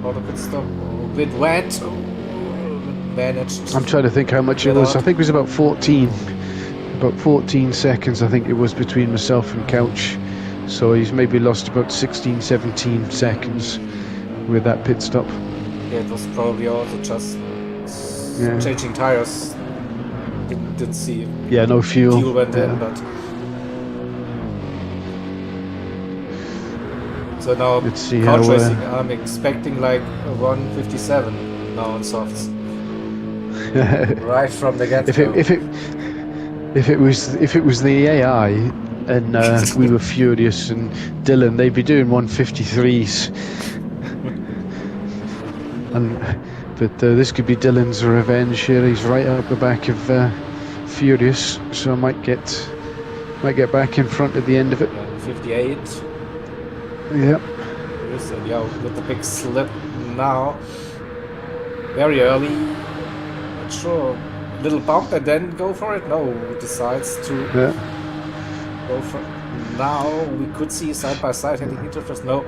Or a pit stop, a bit wet. Managed. I'm trying to think how much it was. I think it was about 14 seconds. I think it was between myself and Couch. So he's maybe lost about 16, 17 seconds with that pit stop. Yeah, it was probably also just changing tires. Didn't see. Yeah, no fuel. Fuel went in, but. So now, let's see couch how, racing, I'm expecting like a 157 now on softs. Right from the get-go. If it was the AI and we were Furious and Dylan, they'd be doing 153s. But this could be Dylan's revenge here. He's right up the back of Furious, so I might get back in front at the end of it. 58. Yep. Yeah, with the big slip now. Very early. Not sure. Little bump and then go for it. No, decides to go for it. Now we could see side by side heading into first. No.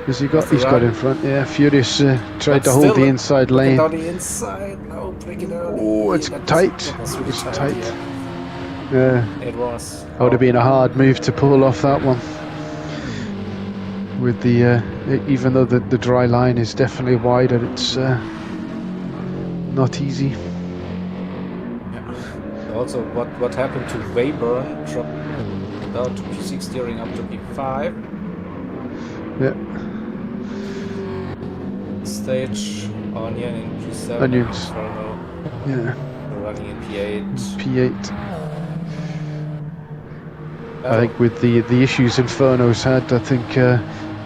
Has he got? He's got in front. Yeah, Furious tried to hold the inside lane. Down the inside. No, break it early. Oh, it's tight. It's tight. Yeah. It was. That would have been a hard move to pull off that one. With the even though the dry line is definitely wider, it's not easy. Yeah. Also, what happened to Wayburn? Dropped down to P6, steering up to P5. Yeah. Stage Onion in P7. Onions. Yeah. Running in P8. P8. I think with the issues Inferno's had, I think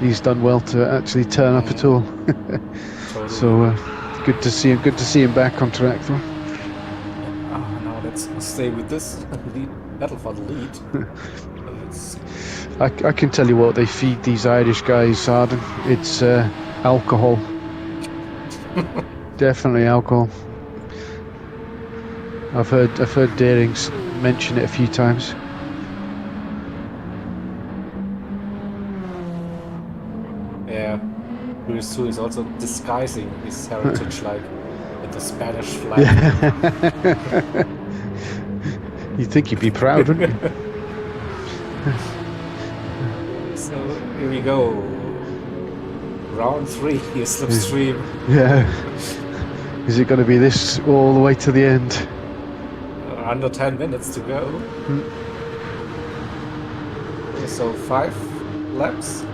he's done well to actually turn up at all. Totally. So good to see him. Good to see him back on track, though. Now let's stay with this battle for the lead. I can tell you what they feed these Irish guys, Arden. It's alcohol. Definitely alcohol. I've heard Darings mention it a few times. Yeah, Luis Su is also disguising his heritage like with the Spanish flag. Yeah. You'd think you'd be proud, wouldn't you? So here we go. Round 3, slipstream. Yeah. Is it going to be this all the way to the end? Under 10 minutes to go. So 5 laps.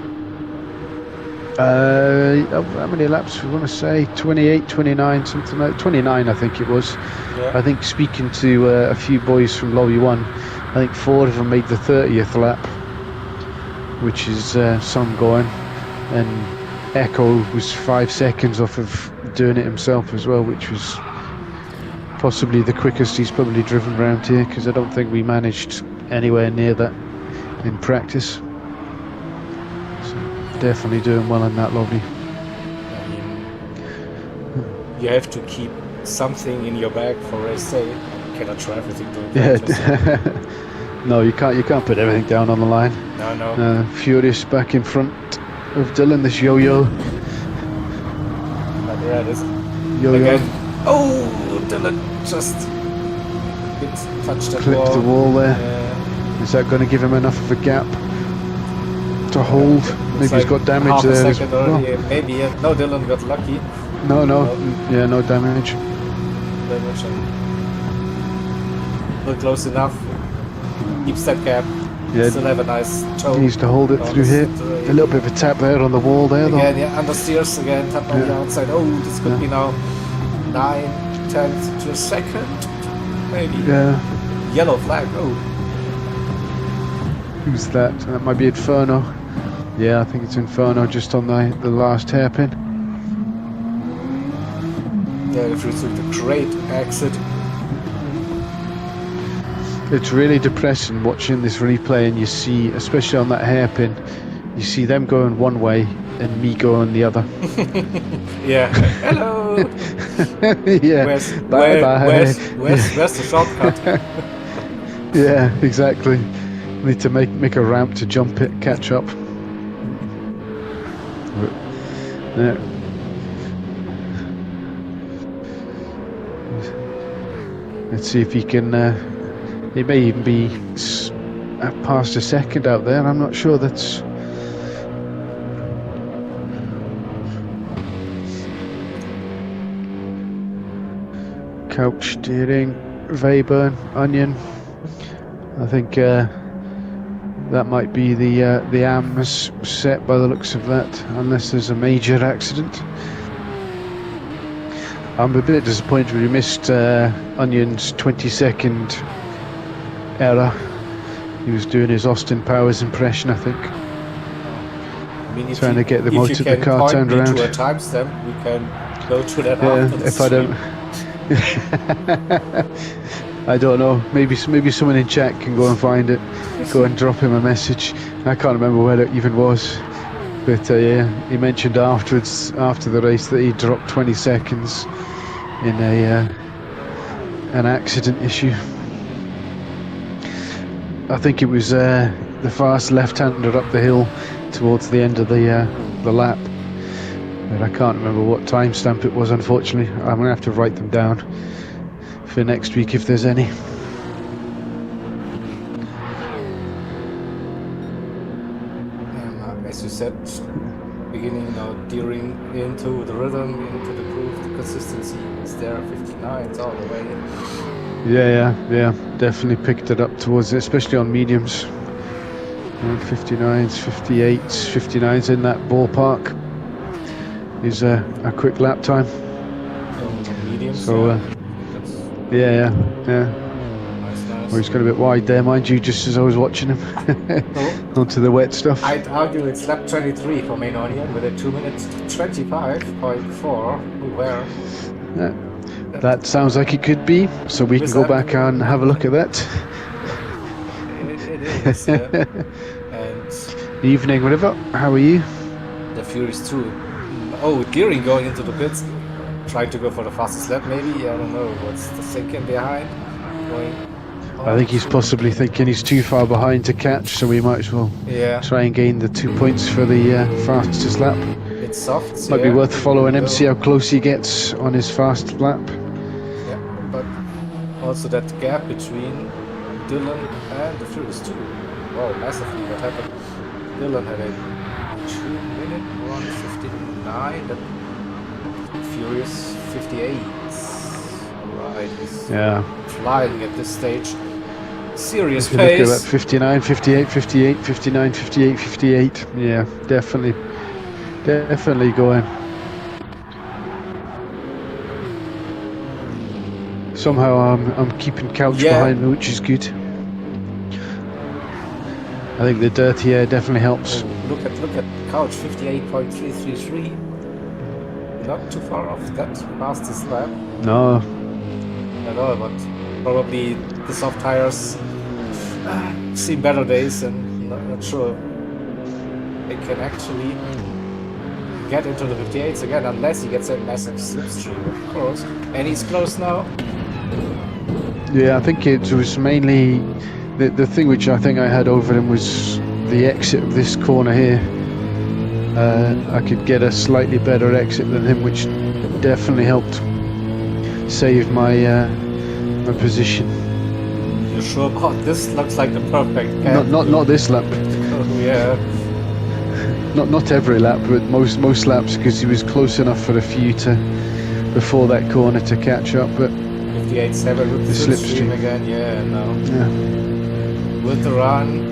How many laps we want to say? 28, 29, something like 29, I think it was. Yeah. I think speaking to a few boys from Lobby 1, I think 4 of them made the 30th lap, which is some going, and Echo was 5 seconds off of doing it himself as well, which was possibly the quickest he's probably driven around here, because I don't think we managed anywhere near that in practice. So definitely doing well in that lobby. I mean, you have to keep something in your bag for race day. You cannot try everything during practice. Yeah. No, you can't put everything down on the line. No. Furious back in front of Dylan, this yo-yo. But yeah, this Yo-yo. again. Oh, Dylan just touched that Clipped wall. the wall there. Yeah. Is that going to give him enough of a gap to hold? Maybe he's got damage half there. A second already. No. Maybe. No, Dylan got lucky. No. Yeah, no damage. Damage and not close enough. Keeps that gap. Yeah. Still have a nice toe. Needs to hold it through here. A little bit of a tap there on the wall there, though. Again, yeah, understeers again, tap on the outside. Oh, this could be now 9/10 to a second. Maybe. Yeah. Yellow flag. Oh. Who's that? That might be Inferno. Yeah, I think it's Inferno just on the last hairpin. Yeah, if it's a great exit. It's really depressing watching this replay, and you see, especially on that hairpin, you see them going one way and me going the other. Yeah. Hello. Yeah. Where's the shortcut? Yeah, exactly. Need to make a ramp to jump it, catch up. Yeah. Let's see if he can. He may even be past a second out there. I'm not sure. That's. Couch steering, Webern, Onion. I think that might be the AMS set by the looks of that, unless there's a major accident. I'm a bit disappointed we missed Onion's 20-second error. He was doing his Austin Powers impression, I think. I mean, trying to get the motor of the car turned around. To a timestamp, we can go to that after if I don't. I don't know. Maybe someone in chat can go and find it. Go and drop him a message. I can't remember where it even was. But yeah, he mentioned afterwards, after the race, that he dropped 20 seconds in an accident issue. I think it was the fast left-hander up the hill towards the end of the lap. But I can't remember what timestamp it was, unfortunately. I'm going to have to write them down for next week if there's any. As you said, beginning now tearing into the rhythm, into the groove, the consistency is there. 59s all the way. Yeah, definitely picked it up towards it, especially on mediums. 59s, 58s, 59s in that ballpark is a quick lap time. Mediums, so yeah. Nice. Well, he's got a bit wide there, mind you, just as I was watching him. Onto the wet stuff. I'd argue it's lap 23 for main Onion with a 2:25.4. Where? That sounds like it could be, so we can go back and have a look at that. It is. And evening, whatever. How are you? The Furious 2. Oh, Gearing going into the pits, trying to go for the fastest lap. Maybe, I don't know. What's the thinking behind? I think he's possibly thinking he's too far behind to catch, so we might as well try and gain the 2 points for the fastest lap. It's soft. Might be worth following him, see how close he gets on his fast lap. Yeah, but also that gap between Dylan and the Furious 2. Wow, massively. What happened? Dylan had a 2-minute 1:59. The Furious 58. Right, he's flying at this stage. Serious pace. Look at that, 59, 58, 58, 59, 58, 58. Yeah, definitely going. Somehow I'm keeping Couch behind me, which is good. I think the dirty air definitely helps. look at Couch 58.333. Not too far off that fastest lap No, at all, but probably the soft tires see better days, and not sure they can actually get into the 58s again unless he gets a massive slipstream, of course. And he's close now. yeah, I think it was mainly the thing which I think I had over him was the exit of this corner here. I could get a slightly better exit than him, which definitely helped save my my position. You're sure about this? Looks like the perfect gap. Not this lap. Oh yeah. Not every lap, but most laps, because he was close enough for a few to before that corner to catch up. But 58's have a good slipstream again. Yeah, no. Yeah. With the run.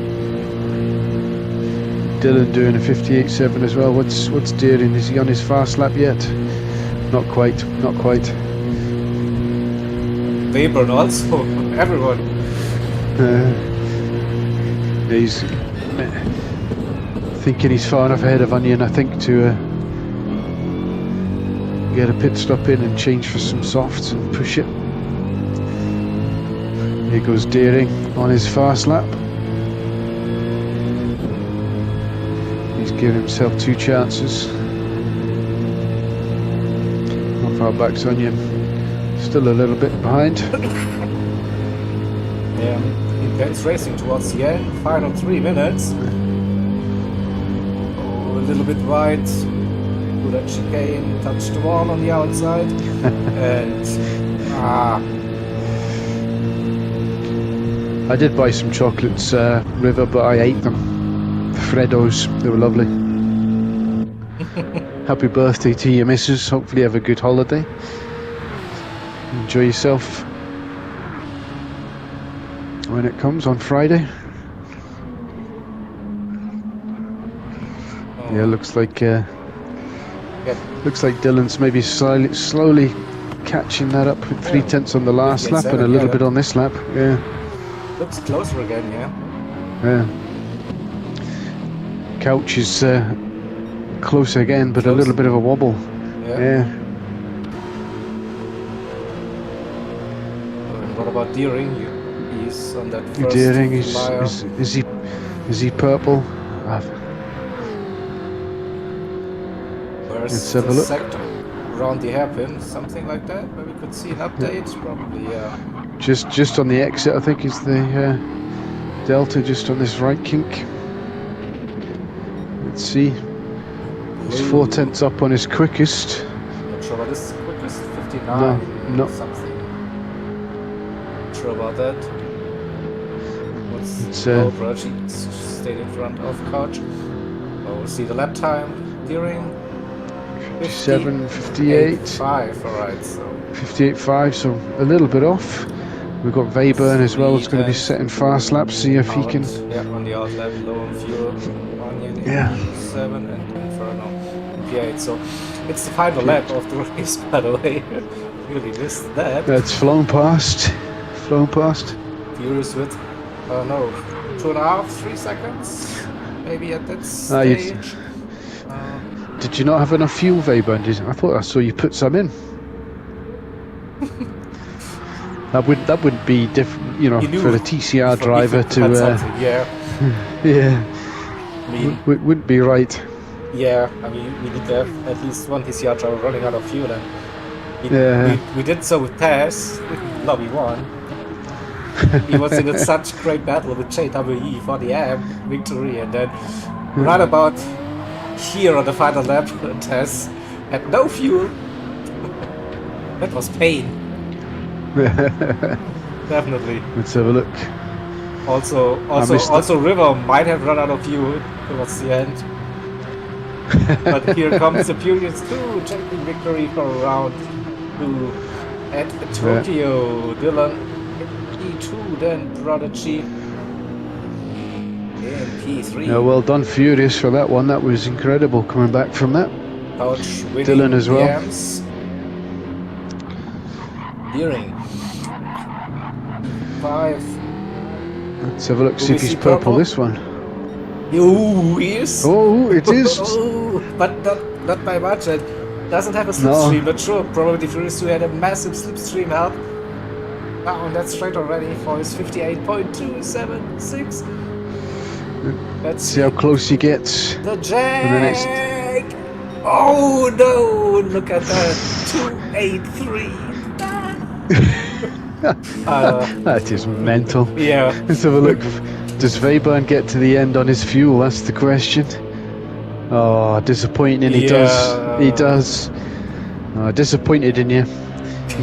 Dylan doing a 58.7 as well. What's Deering? Is he on his fast lap yet? Not quite. Not quite. Webern also. Everyone. He's thinking he's far enough ahead of Onion, I think, to get a pit stop in and change for some softs and push it. Here goes Deering on his fast lap. He's given himself 2 chances. How far back's Onion? Still a little bit behind. Yeah, intense racing towards the end. Final 3 minutes. Oh, a little bit wide. Good at chicane. Touched the wall on the outside. And I did buy some chocolates, River, but I ate them. The Freddos, they were lovely. Happy birthday to your missus. Hopefully you have a good holiday. Enjoy yourself when it comes on Friday. oh, Yeah, looks like yeah, Dylan's maybe slowly catching that up with 3/10 on the last lap and a little bit on this lap. Yeah. looks closer again. Yeah. Yeah. Couch is close again, but a little bit of a wobble. Yeah. What about Deering? He's on that first Deering flyer. is he purple? Where's Let's have the a look. sector around the hairpin? Something like that, where we could see an update. Probably, yeah. Just on the exit, I think, is the delta, just on this right kink. Let's see. It's 4/10 up on his quickest. Not sure what is the quickest. 59. No. Something. Not sure about that. It's Brush stayed in front of Couch. Oh, we'll see the lap time. Deering. 57, 58. 5. All right. So 58.5, so a little bit off. We've got Webern as well. It's going to be setting fast laps. See if he can. Yeah, on the outlet, low on fuel. Onion, Yeah. 7 and Inferno. 58. So it's the final lap of the race, by the way. Really missed that. It's flown past. Flown past. Furious with, 2.5, 3 seconds, maybe at that stage. Did you not have enough fuel, Webern? I thought I saw you put some in. That wouldn't be different, for a TCR driver to. Yeah. Yeah. I mean, wouldn't be right. Yeah, I mean, we need to have at least one TCR driver running out of fuel, and we did so with Taz, Lobby 1. He was in such great battle with JWE for the AM victory, and then right about here on the final lap, Taz had no fuel. That was pain. Definitely. Let's have a look. Also, River might have run out of fuel towards the end. But here comes the Furious 2, taking victory for round 2 at Tokyo. Dylan P2, then Prodigy in P3. Yeah, well done, Furious, for that one. That was incredible coming back from that. Couch Dylan as well. Yams. Deering 5. Let's have a look, see if he's purple this one. Ooh, he is. Oh, it is. But not by much. It doesn't have a No. slipstream, but sure, probably Furious 2 had a massive slipstream help. Wow, and that's straight already for his 58.276. Let's See how see. close he gets The in the next. Jack! Oh no! Look at that. 283. That is mental. Yeah. Let's have a look. Does Webern get to the end on his fuel? That's the question. Oh, disappointing. He does. He Yeah. does. Oh, disappointed in you.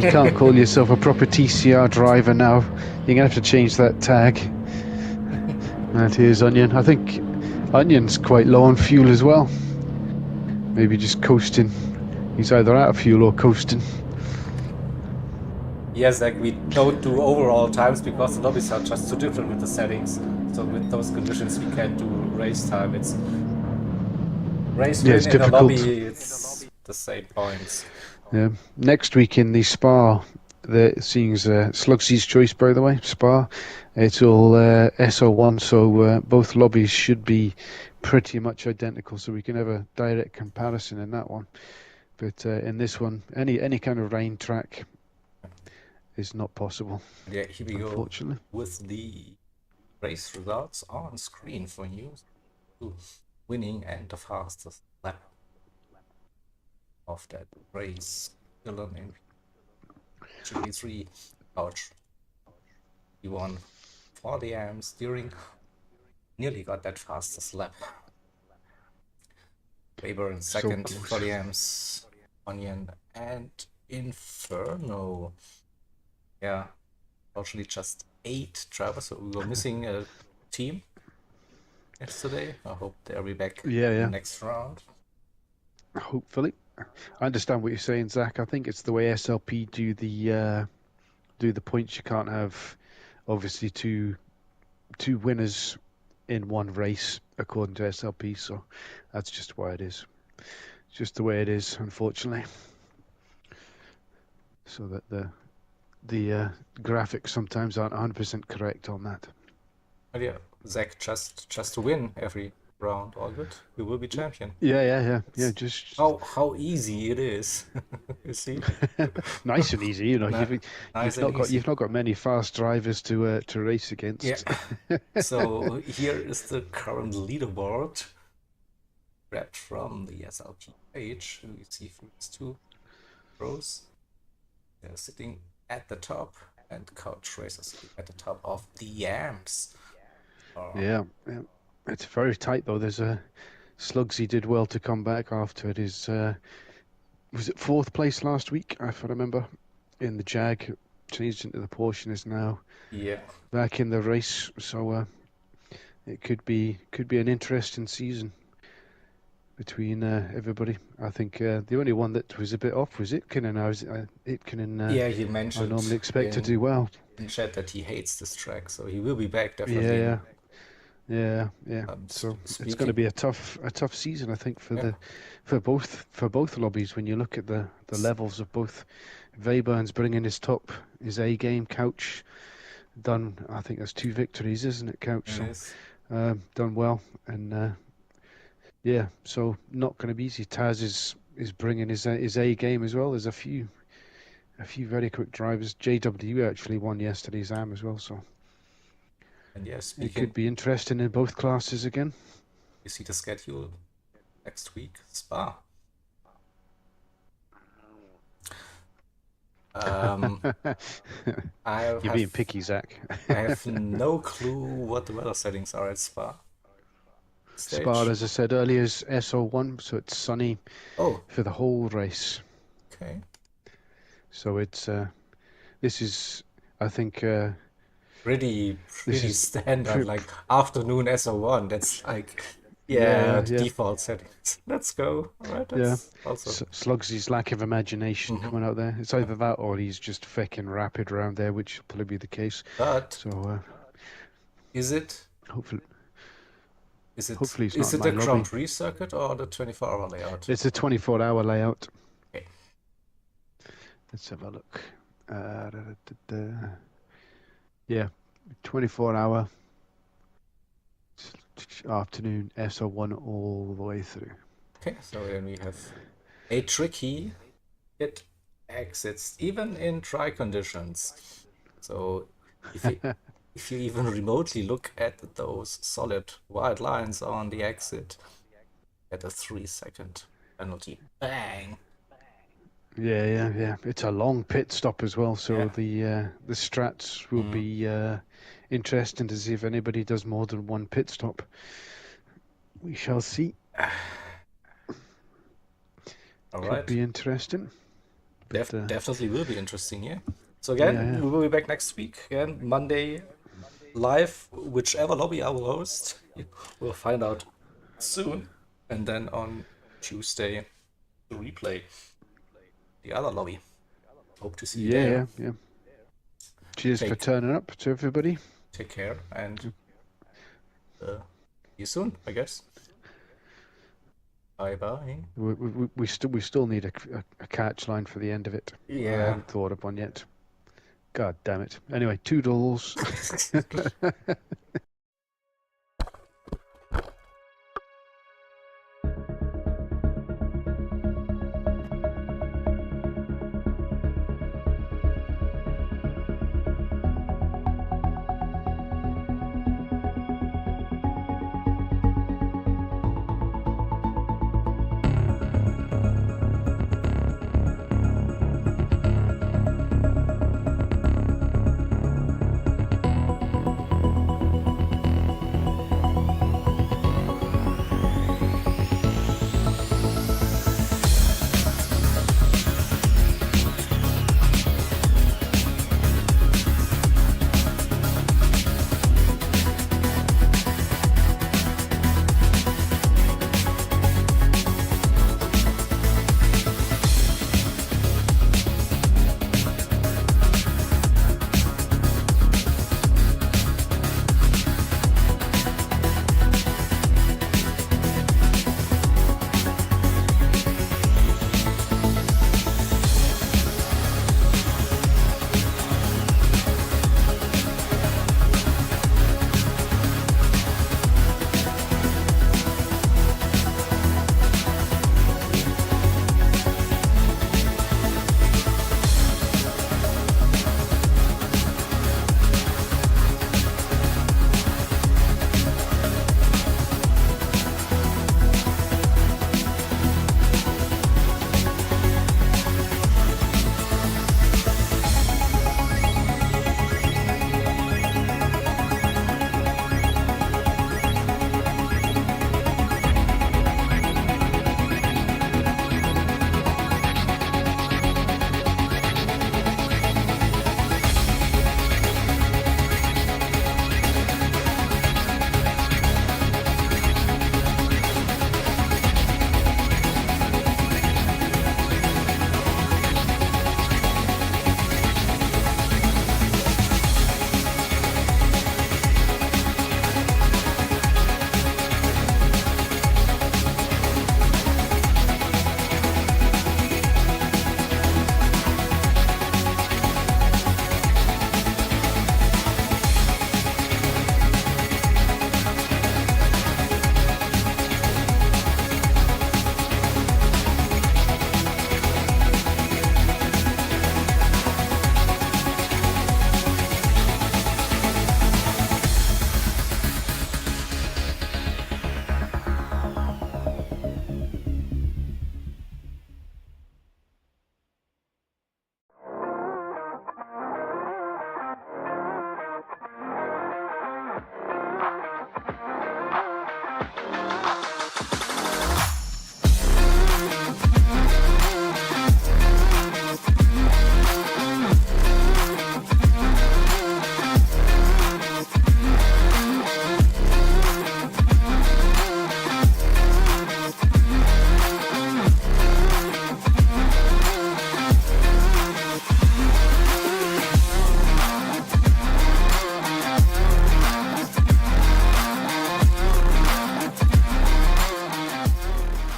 You can't call yourself a proper TCR driver now. You're gonna have to change that tag. And here's Onion. I think Onion's quite low on fuel as well. Maybe just coasting. He's either out of fuel or coasting. Yes, like we don't do overall times because the lobbies are just too different with the settings. So with those conditions, we can't do race time. It's race Yeah, win it's in a difficult. lobby. It's the same points. Yeah. Next week in the Spa, seeing Slugsy's choice, by the way, Spa. It's all SO1, so both lobbies should be pretty much identical, so we can have a direct comparison in that one. But in this one, any kind of rain track is not possible, Yeah, here we go unfortunately. with the race results on screen for you. Winning and the fastest lap of that race. Dylan in GP3. Ouch. He won for the AM steering. Nearly got that fastest lap. Weber in So second for close. the AMs. Onion and Inferno. Yeah, actually just 8 drivers, so we were missing a team yesterday. I hope they'll be back Yeah, in the yeah. next round. Hopefully, I understand what you're saying, Zach. I think it's the way SLP do the points. You can't have obviously two winners in one race according to SLP, so that's just why it is. It's just the way it is, unfortunately. So that the graphics sometimes aren't 100% correct on that. But yeah, Zach just to win every round, all good. You will be champion. Yeah. It's Just how easy it is. You see, nice and easy. You know, Ni- nice and easy. you've not got many fast drivers to race Yeah. against. So here is the current leaderboard, grabbed from the SLP page. We see first two rows. They're sitting at the top, and Couch Racer sitting at the top of the amps. Yeah. It's very tight though. There's a Slugsy did well to come back after it. Was it fourth place last week? If I remember, in the Jag, changed into the Porsche and is now Yeah. back in the race. So it could be an interesting season between everybody. I think the only one that was a bit off was Itkinen. Yeah, he I mentioned normally expect to do well. in chat that he hates this track, so he will be back definitely. Yeah. So it's going to Speaking, be a tough season, I think, yeah, for both lobbies. When you look at the levels of both, Webern's bringing his A game. Couch done. I think there's 2 victories, isn't it, Couch? it So is. done well, and yeah, so not going to be easy. Taz is bringing his A game as well. There's a few very quick drivers. JW actually won yesterday's AM as well, so And yeah, it speaking, could be interesting in both classes again. you see the schedule next week, Spa. Um, I You're have being picky, Zach. I have no clue what the weather settings are at Spa Spa, stage. as I said earlier, is SO1, so it's sunny Oh, for the whole race. okay. So it's this is, I think, this Pretty is standard, like afternoon SO1. That's like, yeah, the yeah. default settings. Let's go. All right, Yeah, that's also. Slugsy's lack of imagination Mhm. coming out there. It's either that or he's just fucking rapid around there, which will probably be the case. But So is it hopefully, is it hopefully it's not is in it my the lobby. Grand Prix circuit or the 24-hour layout? It's a 24-hour layout. Okay. Let's have a look. Da, da, da. Yeah, 24-hour. afternoon SO1 all the way through. Okay, so then we have a tricky it exits even in dry conditions. So if you if you even remotely look at those solid white lines on the exit, at a 3 second penalty. Bang! Yeah. It's a long pit stop as well, so Yeah. the strats will Mm. be interesting to see if anybody does more than one pit stop. We shall see. All Could right. be interesting. But Definitely will be interesting here. So again, yeah. we will be back next week. Again, Monday live, whichever lobby I will host. We'll find out soon. And then on Tuesday, the replay, the other lobby. Hope to see you there. Yeah. Cheers for Take turning up to everybody. take care and see you soon, I guess. Bye bye. We still need a catch line for the end of it. I Yeah. haven't thought of one yet. God damn it. Anyway, toodles.